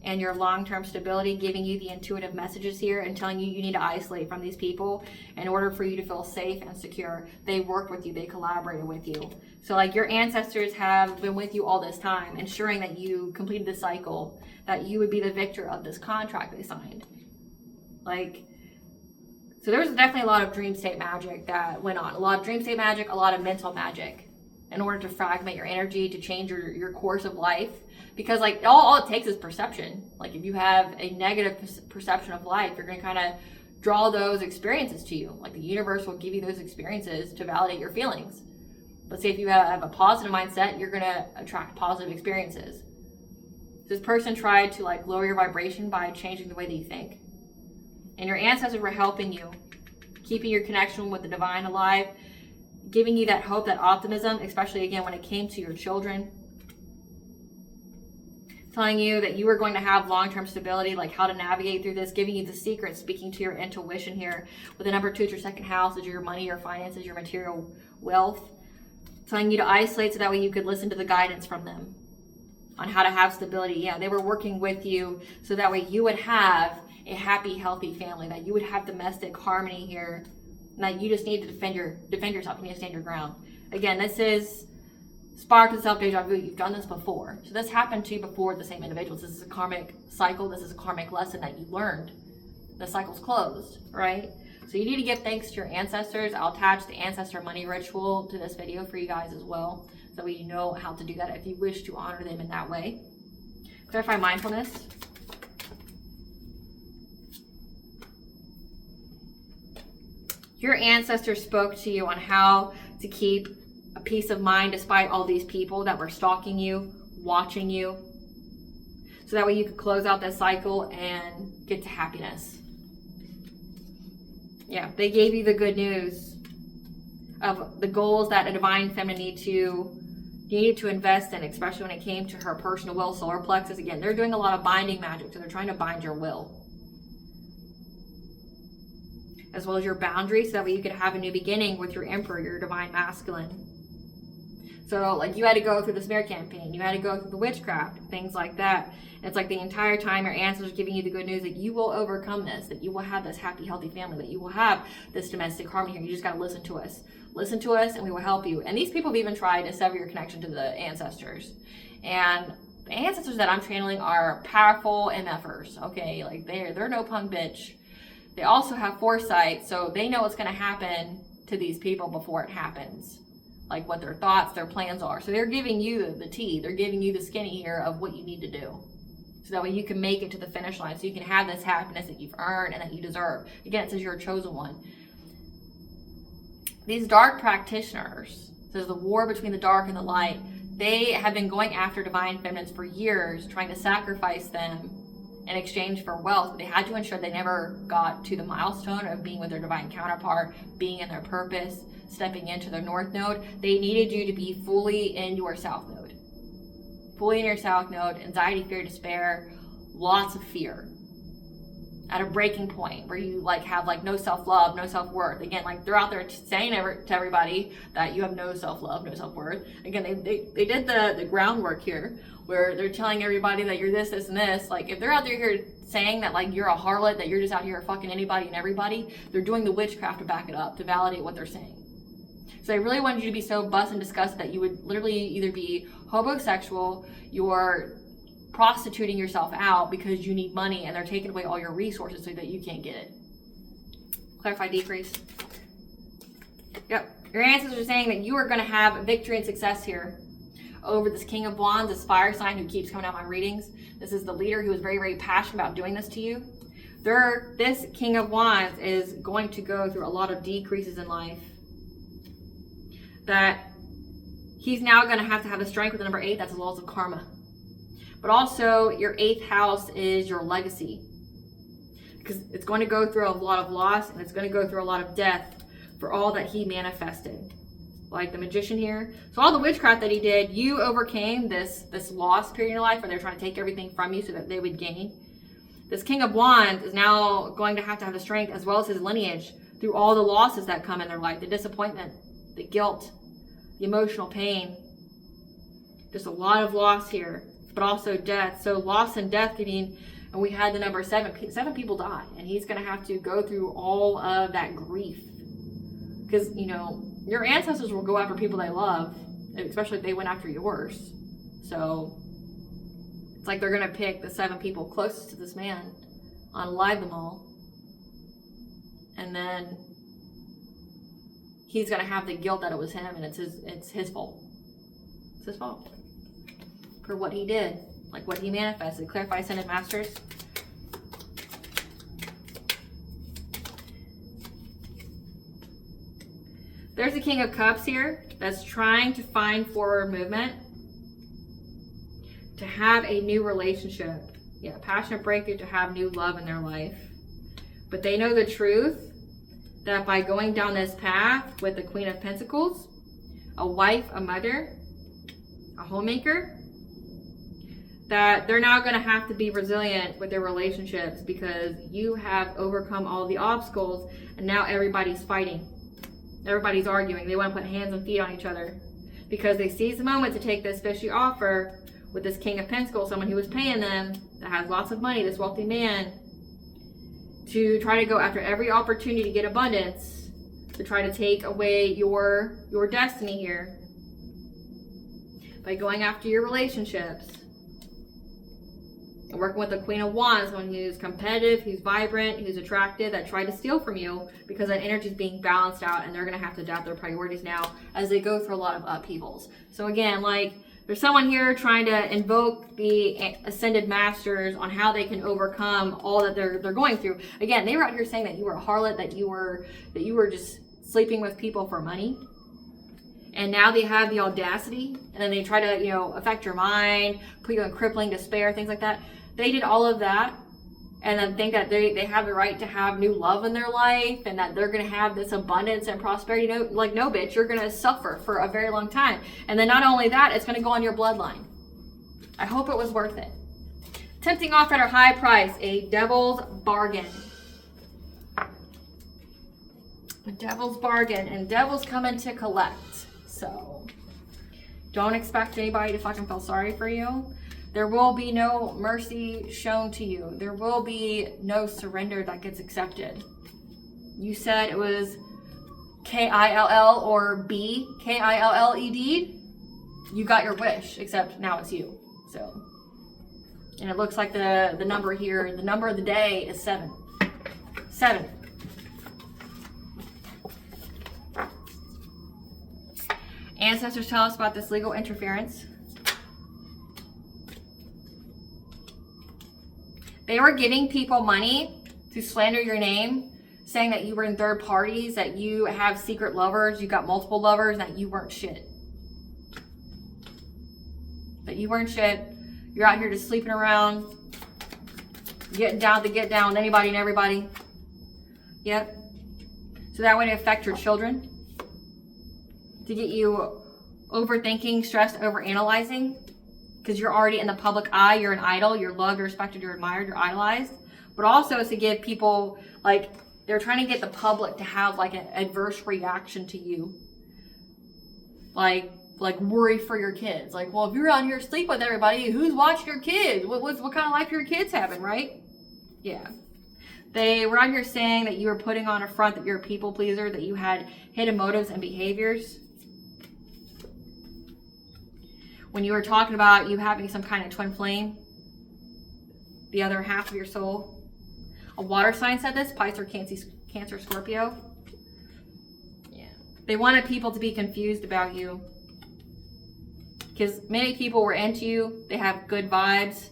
and your long-term stability, giving you the intuitive messages here and telling you need to isolate from these people in order for you to feel safe and secure. They worked with you, they collaborated with you. So like your ancestors have been with you all this time, ensuring that you completed the cycle, that you would be the victor of this contract they signed. Like, so there was definitely a lot of dream state magic that went on. A lot of dream state magic, a lot of mental magic in order to fragment your energy, to change your course of life. Because like all it takes is perception. Like if you have a negative perception of life, you're going to kind of draw those experiences to you. Like the universe will give you those experiences to validate your feelings. But say if you have a positive mindset, you're going to attract positive experiences. This person tried to like lower your vibration by changing the way that you think. And your ancestors were helping you, keeping your connection with the divine alive, giving you that hope, that optimism, especially again when it came to your children. Telling you that you were going to have long-term stability, like how to navigate through this, giving you the secrets, speaking to your intuition here. With the number 2, it's your second house, is your money, your finances, your material wealth. Telling you to isolate so that way you could listen to the guidance from them on how to have stability. Yeah, they were working with you so that way you would have a happy, healthy family, that you would have domestic harmony here, and that you just need to defend yourself. You need to stand your ground. Again, this is aspiraltotheself deja vu. You've done this before. So this happened to you before the same individuals. This is a karmic cycle. This is a karmic lesson that you learned. The cycle's closed, right? So you need to give thanks to your ancestors. I'll attach the ancestor money ritual to this video for you guys as well, so you know how to do that if you wish to honor them in that way. Clarify mindfulness. Your ancestors spoke to you on how to keep a peace of mind despite all these people that were stalking you, watching you, so that way you could close out this cycle and get to happiness. Yeah, they gave you the good news of the goals that a divine feminine needed to invest in, especially when it came to her personal will, solar plexus. Again, they're doing a lot of binding magic, so they're trying to bind your will, as well as your boundaries, so that way you could have a new beginning with your emperor, your divine masculine. So like you had to go through the smear campaign, you had to go through the witchcraft, things like that. And it's like the entire time your ancestors are giving you the good news that you will overcome this, that you will have this happy, healthy family, that you will have this domestic harmony here. You just got to listen to us. Listen to us and we will help you. And these people have even tried to sever your connection to the ancestors. And the ancestors that I'm channeling are powerful MFers, okay? Like they're no punk bitch. They also have foresight, so they know what's going to happen to these people before it happens. Like what their thoughts, their plans are. So they're giving you the tea. They're giving you the skinny here of what you need to do. So that way you can make it to the finish line. So you can have this happiness that you've earned and that you deserve. Again, it says you're a chosen one. These dark practitioners So there's the war between the dark and the light. They have been going after divine feminines for years, trying to sacrifice them in exchange for wealth. But they had to ensure they never got to the milestone of being with their divine counterpart, being in their purpose, stepping into their north node. They needed you to be fully in your south node. Fully in your south node, anxiety, fear, despair, lots of fear. At a breaking point where you like have like no self-love, no self-worth. Again, like they're out there saying to everybody that you have no self-love, no self-worth. Again, they did the groundwork here where they're telling everybody that you're this, this, and this. Like if they're out there here saying that like you're a harlot, that you're just out here fucking anybody and everybody, they're doing the witchcraft to back it up, to validate what they're saying. So I really wanted you to be so bust and disgusted that you would literally either be homosexual, you're prostituting yourself out because you need money and they're taking away all your resources so that you can't get it. Clarify, decrease. Yep. Your ancestors are saying that you are going to have victory and success here over this King of Wands, this fire sign who keeps coming out my readings. This is the leader who is very, very passionate about doing this to you. This King of Wands is going to go through a lot of decreases in life. That he's now going to have the strength with the number 8. That's the laws of karma. But also, your 8th house is your legacy. Because it's going to go through a lot of loss and it's going to go through a lot of death for all that he manifested. Like the magician here. So all the witchcraft that he did, you overcame this loss period in your life where they're trying to take everything from you so that they would gain. This King of Wands is now going to have the strength as well as his lineage through all the losses that come in their life. The disappointment, the guilt, the emotional pain. Just a lot of loss here. But also death. So loss and death getting, and we had the number 7. 7 people died, and he's going to have to go through all of that grief. Because, you know, your ancestors will go after people they love, especially if they went after yours. So it's like they're going to pick the 7 people closest to this man, unalive them all, and then he's going to have the guilt that it was him, and it's his fault. It's his fault. For what he did, like what he manifested. Clarify, Ascended Masters. There's the King of Cups here that's trying to find forward movement, to have a new relationship. Yeah, passionate breakthrough, to have new love in their life. But they know the truth that by going down this path with the Queen of Pentacles, a wife, a mother, a homemaker, that they're now going to have to be resilient with their relationships because you have overcome all the obstacles and now everybody's fighting. Everybody's arguing. They want to put hands and feet on each other because they seize the moment to take this fishy offer with this King of Pentacles, someone who was paying them, that has lots of money, this wealthy man, to try to go after every opportunity to get abundance, to try to take away your destiny here by going after your relationships. Working with the Queen of Wands, someone who's competitive, who's vibrant, who's attractive, that tried to steal from you because that energy is being balanced out and they're going to have to adapt their priorities now as they go through a lot of upheavals. So again, like there's someone here trying to invoke the Ascended Masters on how they can overcome all that they're going through. Again, they were out here saying that you were a harlot, that you were just sleeping with people for money. And now they have the audacity and then they try to, affect your mind, put you in crippling despair, things like that. They did all of that and then think that they have the right to have new love in their life and that they're going to have this abundance and prosperity. No, bitch, you're going to suffer for a very long time. And then not only that, it's going to go on your bloodline. I hope it was worth it. Tempting offer at a high price, a devil's bargain. A devil's bargain, and devil's coming to collect. So don't expect anybody to fucking feel sorry for you. There will be no mercy shown to you. There will be no surrender that gets accepted. You said it was K-I-L-L or B, K-I-L-L-E-D. You got your wish, except now it's you. So, and it looks like the number here, the number of the day is 7. 7. Ancestors tell us about this legal interference. They were giving people money to slander your name saying that you were in third parties, that you have secret lovers, you got multiple lovers, that you weren't shit. That you weren't shit. You're out here just sleeping around, getting down to get down with anybody and everybody. Yep. So that would affect your children, to get you overthinking, stressed, overanalyzing, because you're already in the public eye. You're an idol. You're loved, you're respected, you're admired, you're idolized. But also it's to give people, like, they're trying to get the public to have like an adverse reaction to you. Like worry for your kids. Like, well, if you're out here sleeping with everybody, who's watching your kids? What kind of life your kids having, right? Yeah. They were out here saying that you were putting on a front that you're a people pleaser, that you had hidden motives and behaviors. When you were talking about you having some kind of twin flame, the other half of your soul. A water sign said this, Pisces or Cancer, Scorpio. Yeah. They wanted people to be confused about you, because many people were into you. They have good vibes.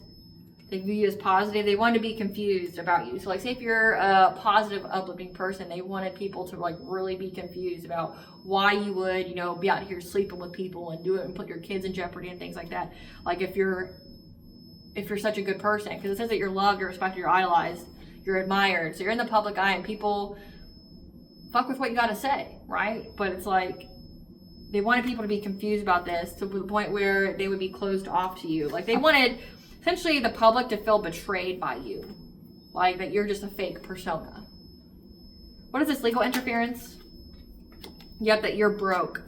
They view you as positive. They wanted to be confused about you. So like, say if you're a positive, uplifting person, they wanted people to like really be confused about why you would, you know, be out here sleeping with people and do it and put your kids in jeopardy and things like that. Like if you're such a good person, because it says that you're loved, you're respected, you're idolized, you're admired. So you're in the public eye and people fuck with what you got to say, right? But it's like, they wanted people to be confused about this to the point where they would be closed off to you. Like they wanted essentially the public to feel betrayed by you. Like that you're just a fake persona. What is this, legal interference? Yep, that you're broke.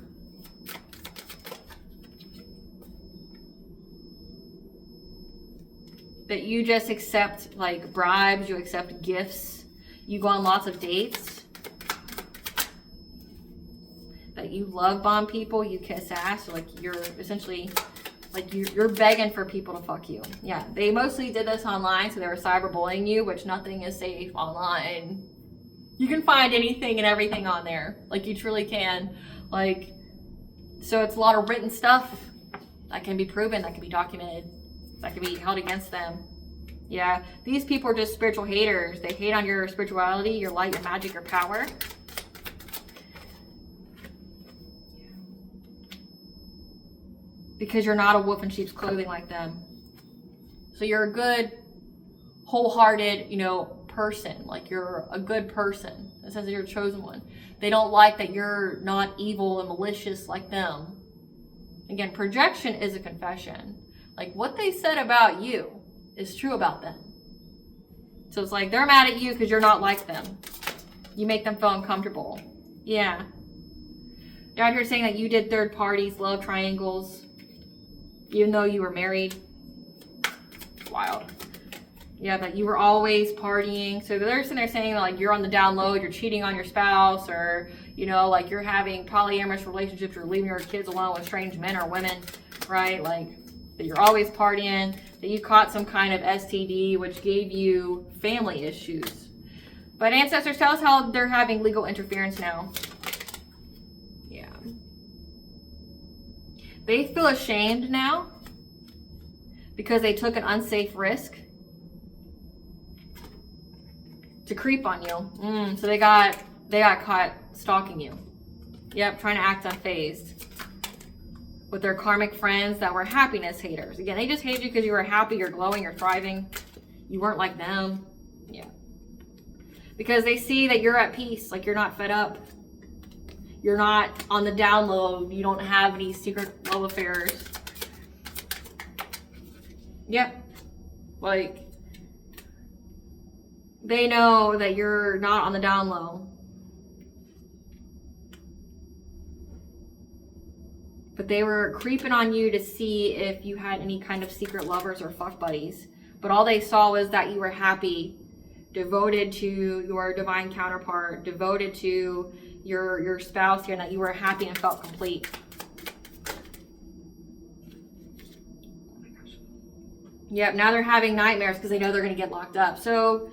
That you just accept like bribes, you accept gifts, you go on lots of dates. That you love bomb people, you kiss ass, so like you're essentially like you're begging for people to fuck you. Yeah, they mostly did this online, so they were cyberbullying you, which nothing is safe online. You can find anything and everything on there, like you truly can. Like, so it's a lot of written stuff that can be proven, that can be documented, that can be held against them. Yeah, these people are just spiritual haters. They hate on your spirituality, your light, your magic, your power. Because you're not a wolf in sheep's clothing like them. So you're a good, wholehearted, you know, person. Like you're a good person. It says that you're a chosen one. They don't like that you're not evil and malicious like them. Again, projection is a confession. Like what they said about you is true about them. So it's like they're mad at you because you're not like them. You make them feel uncomfortable. Yeah. They're out here saying that you did third parties, love triangles, even though you were married. Wild. Yeah, that you were always partying. So they're sitting there saying that like you're on the down low, you're cheating on your spouse, or you know, like you're having polyamorous relationships, or leaving your kids alone with strange men or women, right? Like that you're always partying, that you caught some kind of STD, which gave you family issues. But ancestors tell us how they're having legal interference now. Yeah. They feel ashamed now because they took an unsafe risk to creep on you. So they got caught stalking you. Yep, trying to act unfazed with their karmic friends that were happiness haters. Again, they just hate you because you were happy, you're glowing, you're thriving. You weren't like them. Yeah. Because they see that you're at peace, like you're not fed up. You're not on the down low. You don't have any secret love affairs. Yep. Like, they know that you're not on the down low. But they were creeping on you to see if you had any kind of secret lovers or fuck buddies. But all they saw was that you were happy, devoted to your divine counterpart, devoted to your spouse here, and that you were happy and felt complete. Oh my gosh. Yep, now they're having nightmares because they know they're going to get locked up. So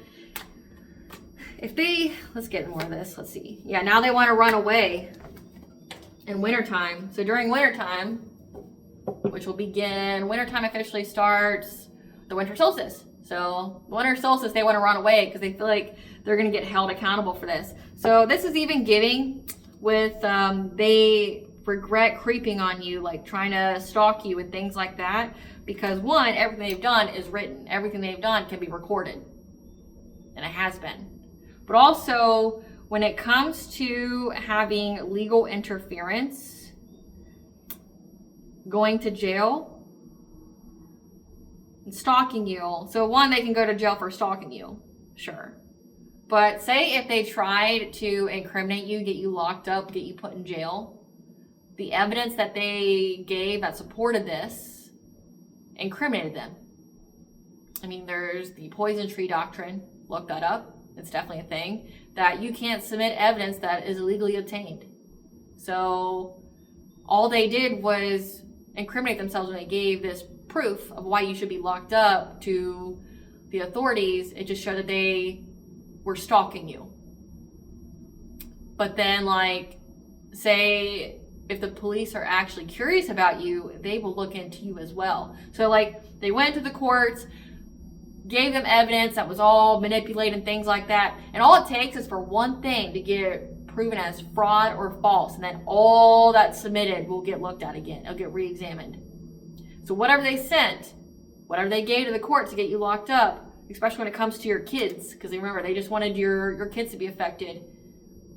if they, let's get more of this. Let's see. Yeah, now they want to run away in wintertime. So during wintertime, which will begin, wintertime officially starts the winter solstice. So the winter solstice, they want to run away because they feel like they're going to get held accountable for this. So this is even giving with they regret creeping on you, like trying to stalk you and things like that. Because one, everything they've done is written. Everything they've done can be recorded. And it has been. But also, when it comes to having legal interference, going to jail, and stalking you. So one, they can go to jail for stalking you. Sure. But say if they tried to incriminate you, get you locked up, get you put in jail, the evidence that they gave that supported this incriminated them. I mean, there's the poison tree doctrine. Look that up. It's definitely a thing. That you can't submit evidence that is illegally obtained. So all they did was incriminate themselves when they gave this proof of why you should be locked up to the authorities. It just showed that they were stalking you. But then, like, say if the police are actually curious about you, they will look into you as well. So like they went to the courts, gave them evidence that was all manipulated and things like that. And all it takes is for one thing to get proven as fraud or false. And then all that's submitted will get looked at again. It'll get re-examined. So whatever they sent, whatever they gave to the court to get you locked up, especially when it comes to your kids, because remember, they just wanted your kids to be affected,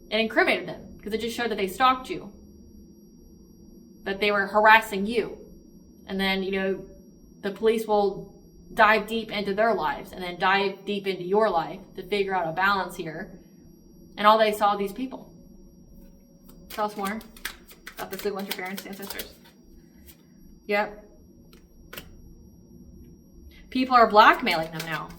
and incriminated them because it just showed that they stalked you, that they were harassing you. And then, you know, the police will dive deep into their lives and then dive deep into your life to figure out a balance here. And all they saw these people. Tell us more about this legal interference, ancestors. Yep. People are blackmailing them now.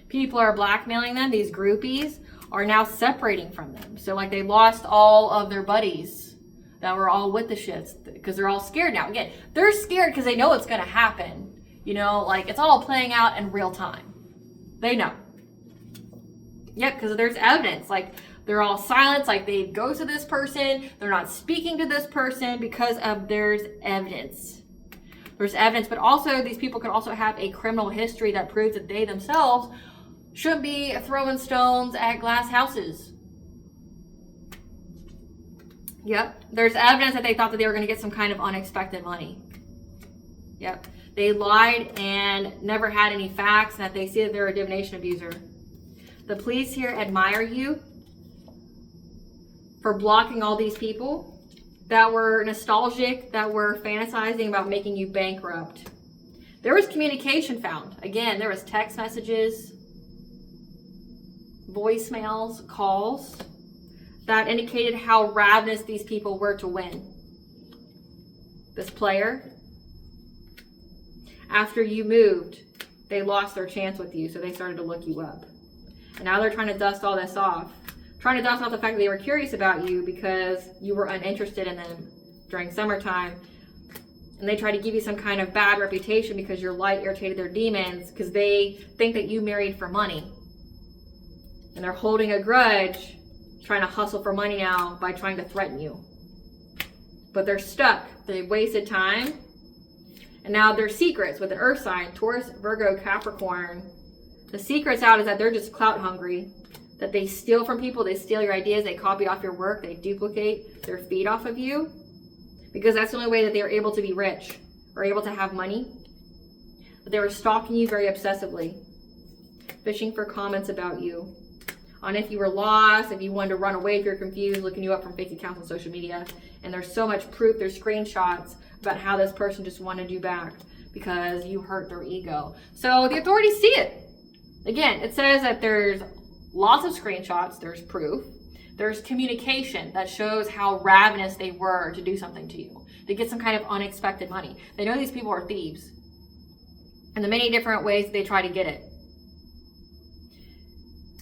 People are blackmailing them. These groupies are now separating from them. So like they lost all of their buddies that were all with the shits because they're all scared now. Again, they're scared because they know it's going to happen. You know, like it's all playing out in real time. They know. Yep, because there's evidence. Like they're all silent, like they go to this person. They're not speaking to this person because of there's evidence. There's evidence, but also these people could also have a criminal history that proves that they themselves shouldn't be throwing stones at glass houses. Yep. There's evidence that they thought that they were going to get some kind of unexpected money. Yep. They lied and never had any facts, and that they see that they're a divination abuser. The police here admire you for blocking all these people that were nostalgic, that were fantasizing about making you bankrupt. There was communication found. Again, there was text messages, voicemails, calls that indicated how ravenous these people were to win. This player, after you moved, they lost their chance with you, so they started to look you up. And now they're trying to dust all this off. Trying to dust off the fact that they were curious about you because you were uninterested in them during summertime. And they try to give you some kind of bad reputation because your light irritated their demons because they think that you married for money. And they're holding a grudge, trying to hustle for money now by trying to threaten you. But they're stuck. They wasted time. And now their secrets with an earth sign, Taurus, Virgo, Capricorn. The secret's out is that they're just clout hungry. That they steal from people, they steal your ideas, they copy off your work, they duplicate their feed off of you. Because that's the only way that they are able to be rich or able to have money. But they were stalking you very obsessively. Fishing for comments about you. On if you were lost, if you wanted to run away, if you're confused, looking you up from fake accounts on social media. And there's so much proof, there's screenshots about how this person just wanted you back because you hurt their ego. So the authorities see it. Again, it says that there's lots of screenshots, there's proof. There's communication that shows how ravenous they were to do something to you, to get some kind of unexpected money. They know these people are thieves. And the many different ways they try to get it.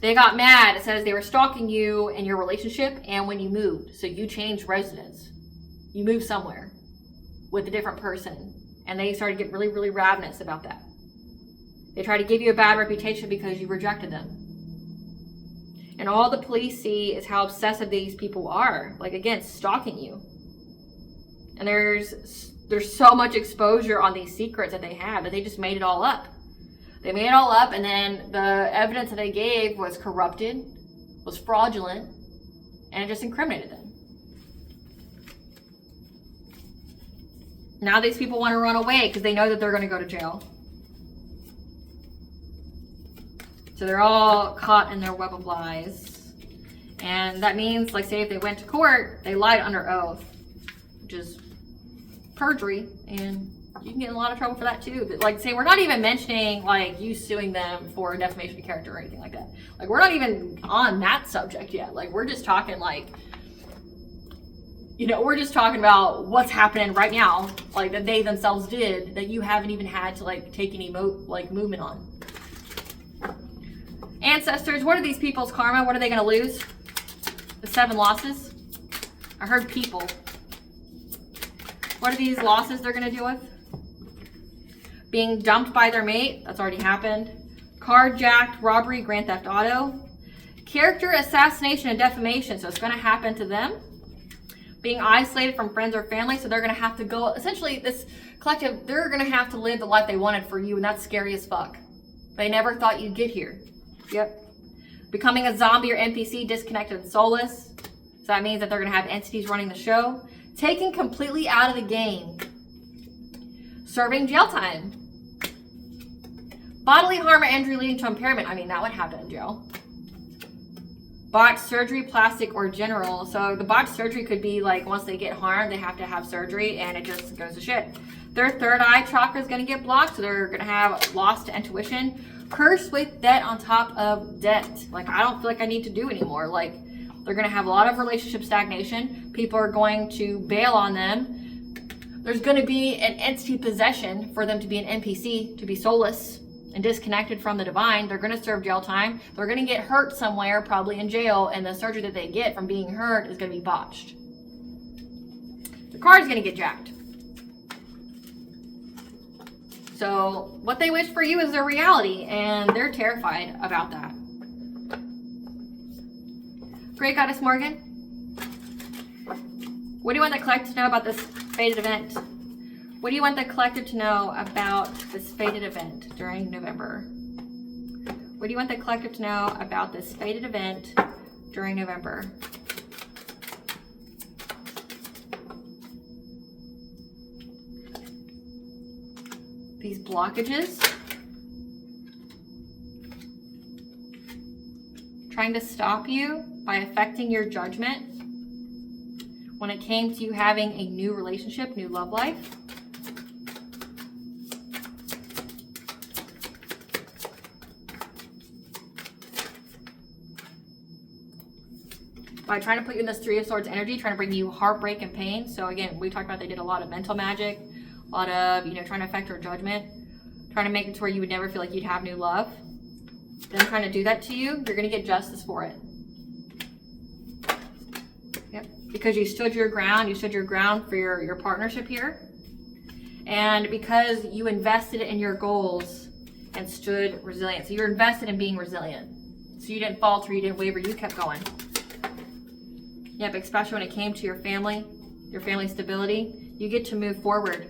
They got mad. It says they were stalking you in your relationship and when you moved. So you changed residence. You moved somewhere with a different person. And they started getting really, really ravenous about that. They tried to give you a bad reputation because you rejected them. And all the police see is how obsessive these people are. Like, again, stalking you. And there's so much exposure on these secrets that they have that they just made it all up. They made it all up, and then the evidence that they gave was corrupted, was fraudulent, and it just incriminated them. Now these people want to run away because they know that they're going to go to jail. So they're all caught in their web of lies. And that means, like, say if they went to court, they lied under oath, which is perjury, and you can get in a lot of trouble for that too. But, like, say we're not even mentioning like you suing them for defamation of character or anything like that. Like, we're not even on that subject yet. Like, we're just talking like, you know, we're just talking about what's happening right now, like that they themselves did, that you haven't even had to like take any movement on. Ancestors, what are these people's karma? What are they going to lose? The 7 losses. I heard people. What are these losses they're going to deal with? Being dumped by their mate. That's already happened. Carjacked, robbery, grand theft auto. Character assassination and defamation. So it's going to happen to them. Being isolated from friends or family. So they're going to have to go. Essentially, this collective, they're going to have to live the life they wanted for you. And that's scary as fuck. They never thought you'd get here. Yep. Becoming a zombie or NPC, disconnected and soulless. So that means that they're going to have entities running the show. Taken completely out of the game. Serving jail time. Bodily harm or injury leading to impairment. I mean, that would happen in jail. Botched surgery, plastic, or general. So the botched surgery could be like once they get harmed, they have to have surgery and it just goes to shit. Their third eye chakra is going to get blocked. So they're going to have loss to intuition. Cursed with debt on top of debt. Like, I don't feel like I need to do anymore. Like, they're going to have a lot of relationship stagnation. People are going to bail on them. There's going to be an entity possession for them to be an NPC, to be soulless and disconnected from the divine. They're going to serve jail time. They're going to get hurt somewhere, probably in jail, and the surgery that they get from being hurt is going to be botched. The car is going to get jacked. So what they wish for you is their reality, and they're terrified about that. Great Goddess Morgan, what do you want the collective to know about this fated event? What do you want the collective to know about this fated event during November? What do you want the collective to know about this fated event during November? These blockages, trying to stop you by affecting your judgment when it came to you having a new relationship, new love life. By trying to put you in this 3 of Swords energy, trying to bring you heartbreak and pain. So again, we talked about they did a lot of mental magic, a lot of, you know, trying to affect your judgment, trying to make it to where you would never feel like you'd have new love. Them trying to do that to you, you're going to get justice for it. Yep. Because you stood your ground for your partnership here. And because you invested in your goals and stood resilient. So you're invested in being resilient. So you didn't falter, you didn't waver, you kept going. Yep, especially when it came to your family stability, you get to move forward.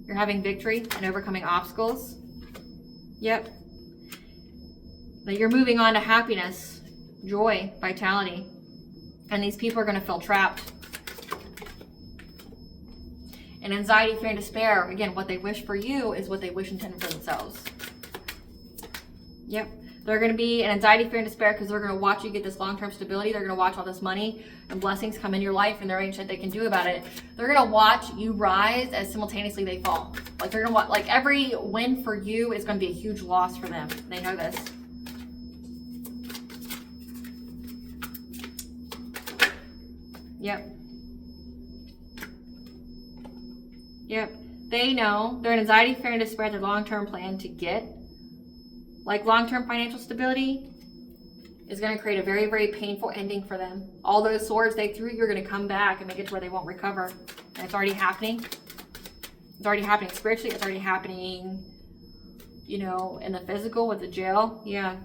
You're having victory and overcoming obstacles. Yep. Now you're moving on to happiness, joy, vitality. And these people are going to feel trapped. And anxiety, fear, and despair, again, what they wish for you is what they wish intended for themselves. Yep. They're going to be in anxiety, fear, and despair because they're going to watch you get this long-term stability. They're going to watch all this money and blessings come in your life, and there ain't shit they can do about it. They're going to watch you rise as simultaneously they fall. Like, they're going to watch, like, every win for you is going to be a huge loss for them. They know this. Yep. Yep. They know they're in anxiety, fear, and despair, their long-term plan to get. Like, long-term financial stability is going to create a very, very painful ending for them. All those swords they threw, you're going to come back and make it to where they won't recover. And it's already happening. It's already happening spiritually. It's already happening, you know, in the physical with the jail. Yeah.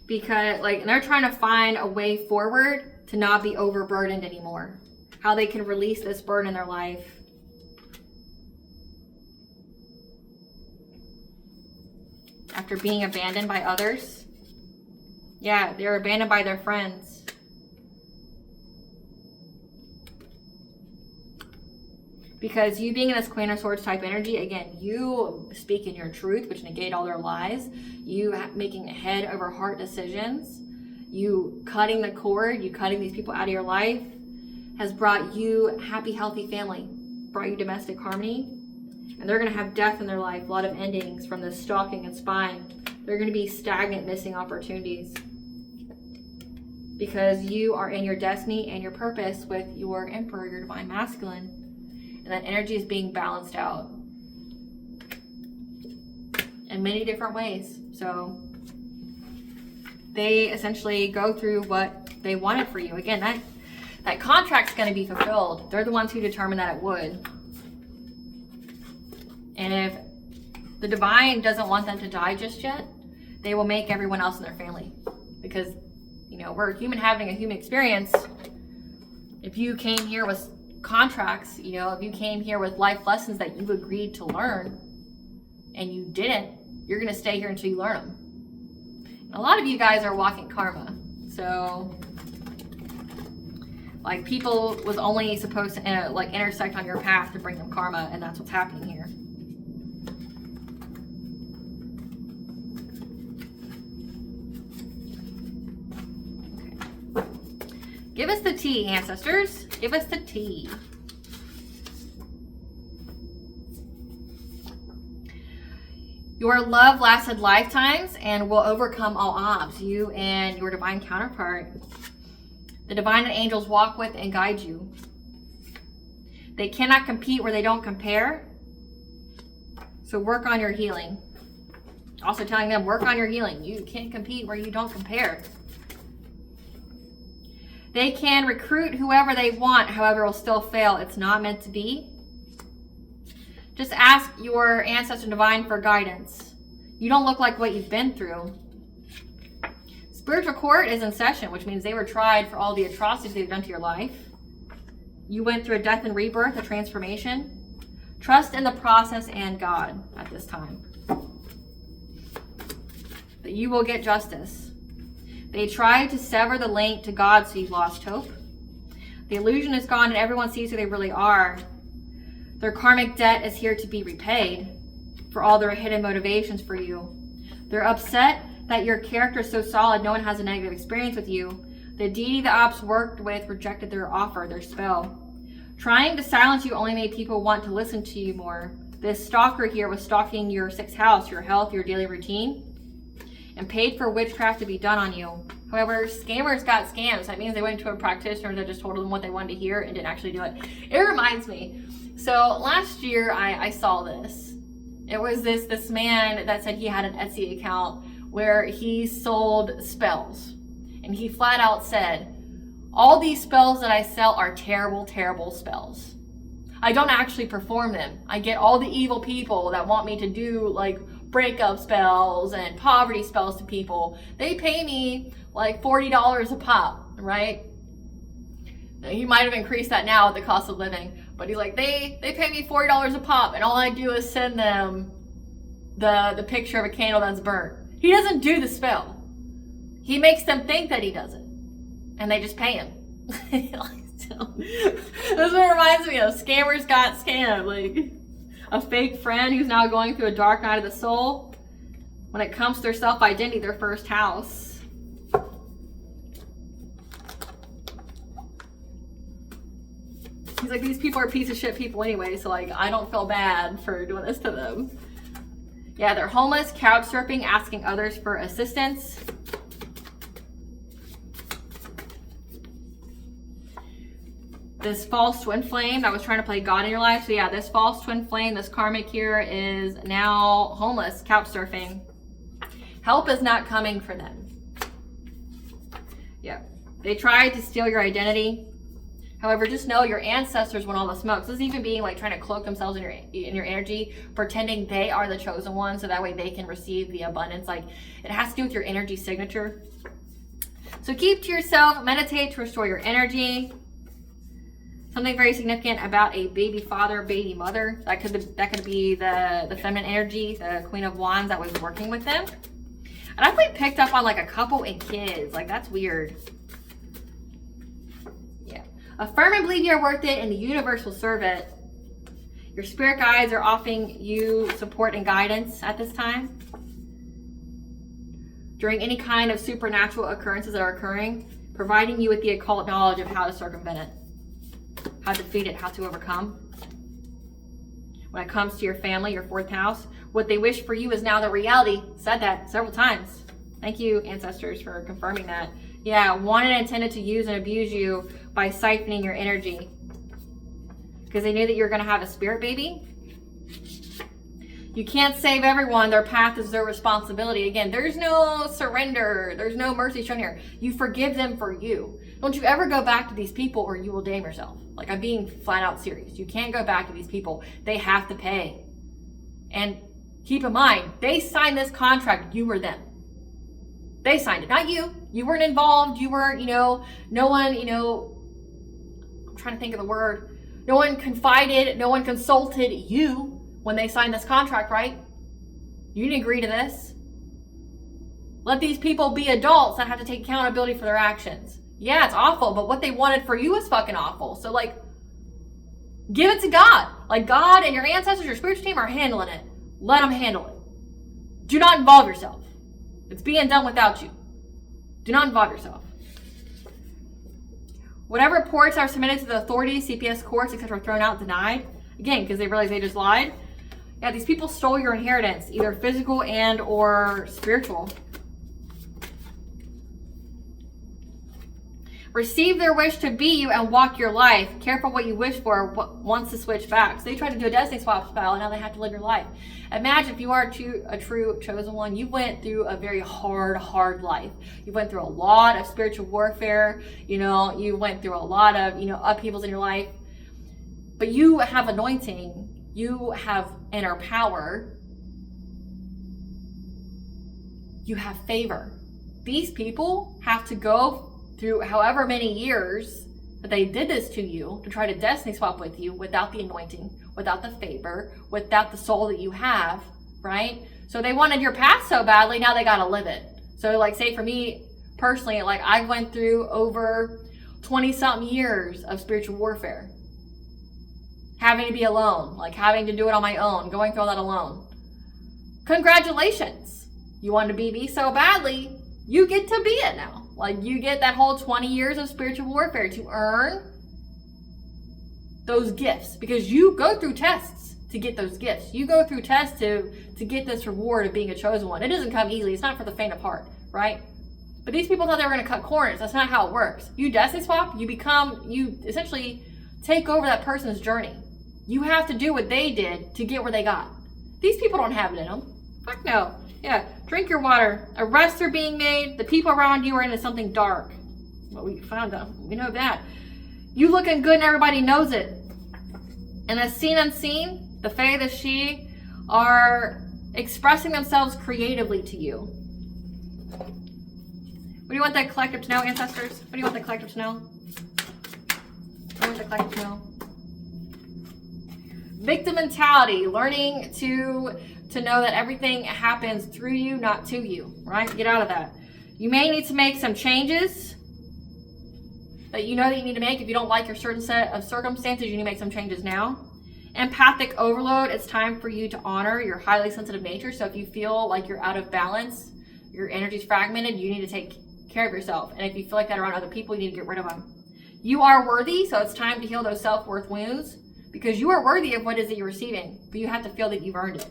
Because, like, and they're trying to find a way forward to not be overburdened anymore. How they can release this burden in their life. after being abandoned by others. Yeah, they're abandoned by their friends. Because you being in this Queen of Swords type energy, again, you speaking your truth, which negate all their lies. You making head over heart decisions. You cutting the cord, you cutting these people out of your life has brought you happy, healthy family. Brought you domestic harmony. And they're going to have death in their life. A lot of endings from this stalking and spying. They're going to be stagnant, missing opportunities. Because you are in your destiny and your purpose with your Emperor, your Divine Masculine. And that energy is being balanced out in many different ways. So they essentially go through what they wanted for you. Again, that contract's going to be fulfilled. They're the ones who determined that it would. And if the Divine doesn't want them to die just yet, they will make everyone else in their family. Because, you know, we're human having a human experience. If you came here with contracts, you know, if you came here with life lessons that you agreed to learn and you didn't, you're going to stay here until you learn them. And a lot of you guys are walking karma. So, like, people was only supposed to, like, intersect on your path to bring them karma, and that's what's happening here. Give us the tea, ancestors. Give us the tea. Your love lasted lifetimes and will overcome all odds. You and your divine counterpart. The divine and angels walk with and guide you. They cannot compete where they don't compare. So work on your healing. Also telling them, work on your healing. You can't compete where you don't compare. They can recruit whoever they want, however, it will still fail. It's not meant to be. Just ask your ancestor divine for guidance. You don't look like what you've been through. Spiritual court is in session, which means they were tried for all the atrocities they've done to your life. You went through a death and rebirth, a transformation. Trust in the process and God at this time. That you will get justice. They tried to sever the link to God, so you've lost hope. The illusion is gone and everyone sees who they really are. Their karmic debt is here to be repaid for all their hidden motivations for you. They're upset that your character is so solid, no one has a negative experience with you. The deity the ops worked with rejected their offer, their spell. Trying to silence you only made people want to listen to you more. This stalker here was stalking your 6th house, your health, your daily routine, and paid for witchcraft to be done on you. However, scammers got scams. That means they went to a practitioner that just told them what they wanted to hear and didn't actually do it. It reminds me. So last year I saw this. It was this man that said he had an Etsy account where he sold spells. And he flat out said, all these spells that I sell are terrible, terrible spells. I don't actually perform them. I get all the evil people that want me to do like breakup spells and poverty spells to people. They pay me like $40 a pop, right? He might have increased that now with the cost of living, but he's like, they pay me $40 a pop, and all I do is send them the picture of a candle that's burnt. He doesn't do the spell. He makes them think that he does it, and they just pay him. That's what it reminds me of. Scammers got scammed. Like a fake friend who's now going through a dark night of the soul. When it comes to their self-identity, their 1st house. He's like, these people are piece of shit people anyway, so like, I don't feel bad for doing this to them. Yeah, they're homeless, couch surfing, asking others for assistance. This false twin flame that was trying to play God in your life. So yeah, this false twin flame, this karmic here is now homeless, couch surfing. Help is not coming for them. Yeah, they tried to steal your identity. However, just know your ancestors want all the smoke. So this is even being like trying to cloak themselves in your energy, pretending they are the chosen one, so that way they can receive the abundance. Like, it has to do with your energy signature. So keep to yourself, meditate to restore your energy. Something very significant about a baby father, baby mother. That could be the feminine energy, the Queen of Wands that was working with them. And I definitely picked up on like a couple and kids. Like, that's weird. Yeah. Affirm and believe you're worth it, and the universe will serve it. Your spirit guides are offering you support and guidance at this time. During any kind of supernatural occurrences that are occurring, providing you with the occult knowledge of how to circumvent it, how to defeat it, how to overcome. When it comes to your family, your 4th house, what they wish for you is now the reality. Said that several times. Thank you, ancestors, for confirming that. Yeah, wanted and intended to use and abuse you by siphoning your energy. Because they knew that you were going to have a spirit baby. You can't save everyone. Their path is their responsibility. Again, there's no surrender. There's no mercy shown here. You forgive them for you. Don't you ever go back to these people or you will damn yourself. Like, I'm being flat out serious. You can't go back to these people. They have to pay. And keep in mind, they signed this contract. You were them. They signed it, not you. You weren't involved. You weren't, no one, I'm trying to think of the word. No one confided, no one consulted you when they signed this contract, right? You didn't agree to this. Let these people be adults that have to take accountability for their actions. Yeah, it's awful, but what they wanted for you is fucking awful. So, like, give it to God. Like, God and your ancestors, your spiritual team are handling it. Let them handle it. Do not involve yourself. It's being done without you. Do not involve yourself. Whatever reports are submitted to the authorities, CPS courts, etc., are thrown out, denied. Again, because they realized they just lied. Yeah, these people stole your inheritance, either physical and or spiritual. Receive their wish to be you and walk your life. Careful what you wish for wants to switch back. So they tried to do a destiny swap spell, and now they have to live your life. Imagine if you are a true chosen one, you went through a very hard life. You went through a lot of spiritual warfare. You went through a lot of, upheavals in your life. But you have anointing. You have inner power. You have favor. These people have to go through however many years that they did this to you to try to destiny swap with you without the anointing, without the favor, without the soul that you have, right? So they wanted your past so badly, now they gotta live it. So like, say for me personally, like I went through over 20-something years of spiritual warfare. Having to be alone, like having to do it on my own, going through all that alone. Congratulations. You wanted to be me so badly, you get to be it now. Like, you get that whole 20 years of spiritual warfare to earn those gifts, because you go through tests to get those gifts. You go through tests to get this reward of being a chosen one. It doesn't come easily. It's not for the faint of heart, right? But these people thought they were going to cut corners. That's not how it works. You destiny swap, you essentially take over that person's journey. You have to do what they did to get where they got. These people don't have it in them. Fuck no. Yeah, drink your water. Arrests are being made. The people around you are into something dark. Well, we found out. We know that. You looking good and everybody knows it. And the seen unseen, the Fae, the She, are expressing themselves creatively to you. What do you want the collective to know, ancestors? What do you want the collective to know? What do you want the collective to know? Victim mentality, learning to know that everything happens through you, not to you, right? Get out of that. You may need to make some changes that you know that you need to make. If you don't like your certain set of circumstances, you need to make some changes now. Empathic overload, it's time for you to honor your highly sensitive nature. So if you feel like you're out of balance, your energy's fragmented, you need to take care of yourself. And if you feel like that around other people, you need to get rid of them. You are worthy, so it's time to heal those self-worth wounds, because you are worthy of what it is that you're receiving, but you have to feel that you've earned it.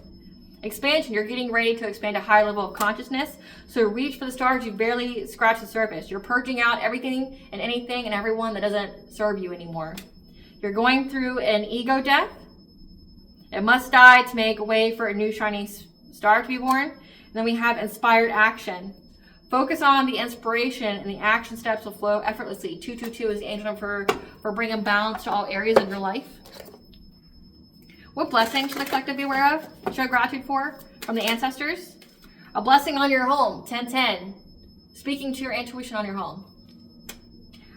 Expansion, you're getting ready to expand a high level of consciousness. So reach for the stars. You barely scratch the surface. You're purging out everything and anything and everyone that doesn't serve you anymore. You're going through an ego death. It must die to make way for a new shining star to be born. And then we have inspired action. Focus on the inspiration, and the action steps will flow effortlessly. 222 is the angel number for bringing balance to all areas of your life. What blessings should the collective be aware of? Show gratitude for from the ancestors? A blessing on your home, 1010. Speaking to your intuition on your home.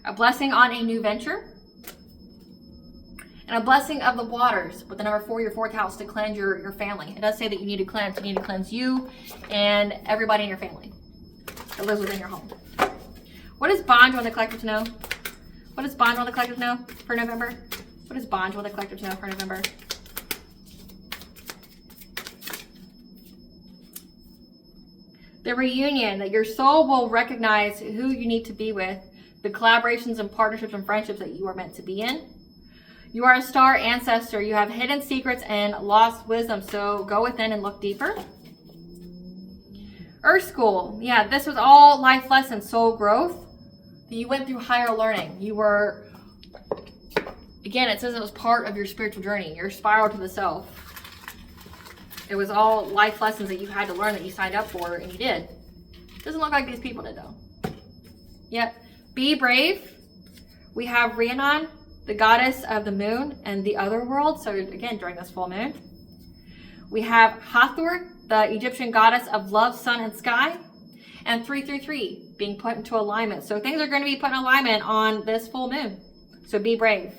A blessing on a new venture. And a blessing of the waters with the number 4, your 4th house, to cleanse your family. It does say that you need to cleanse. You need to cleanse you and everybody in your family that lives within your home. What does Bond want the collective to know? What does Bond want the collective to know for November? What does Bond want the collective to know for November? The reunion, that your soul will recognize who you need to be with, the collaborations and partnerships and friendships that you are meant to be in. You are a star ancestor. You have hidden secrets and lost wisdom, so go within and look deeper. Earth School. Yeah, this was all life lessons, soul growth. You went through higher learning. You were, again, it says it was part of your spiritual journey, your spiral to the self. It was all life lessons that you had to learn that you signed up for, and you did. Doesn't look like these people did, though. Yep. Be brave. We have Rhiannon, the goddess of the moon and the other world. So again, during this full moon. We have Hathor, the Egyptian goddess of love, sun, and sky. And 333 being put into alignment. So things are going to be put in alignment on this full moon. So be brave.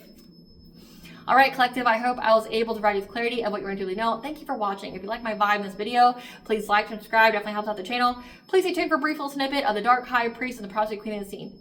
All right, collective, I hope I was able to provide you with clarity of what you want to know. Thank you for watching. If you like my vibe in this video, please like and subscribe. Definitely helps out the channel. Please stay tuned for a brief little snippet of the Dark High Priest and the Prostitute Queen of the Scene.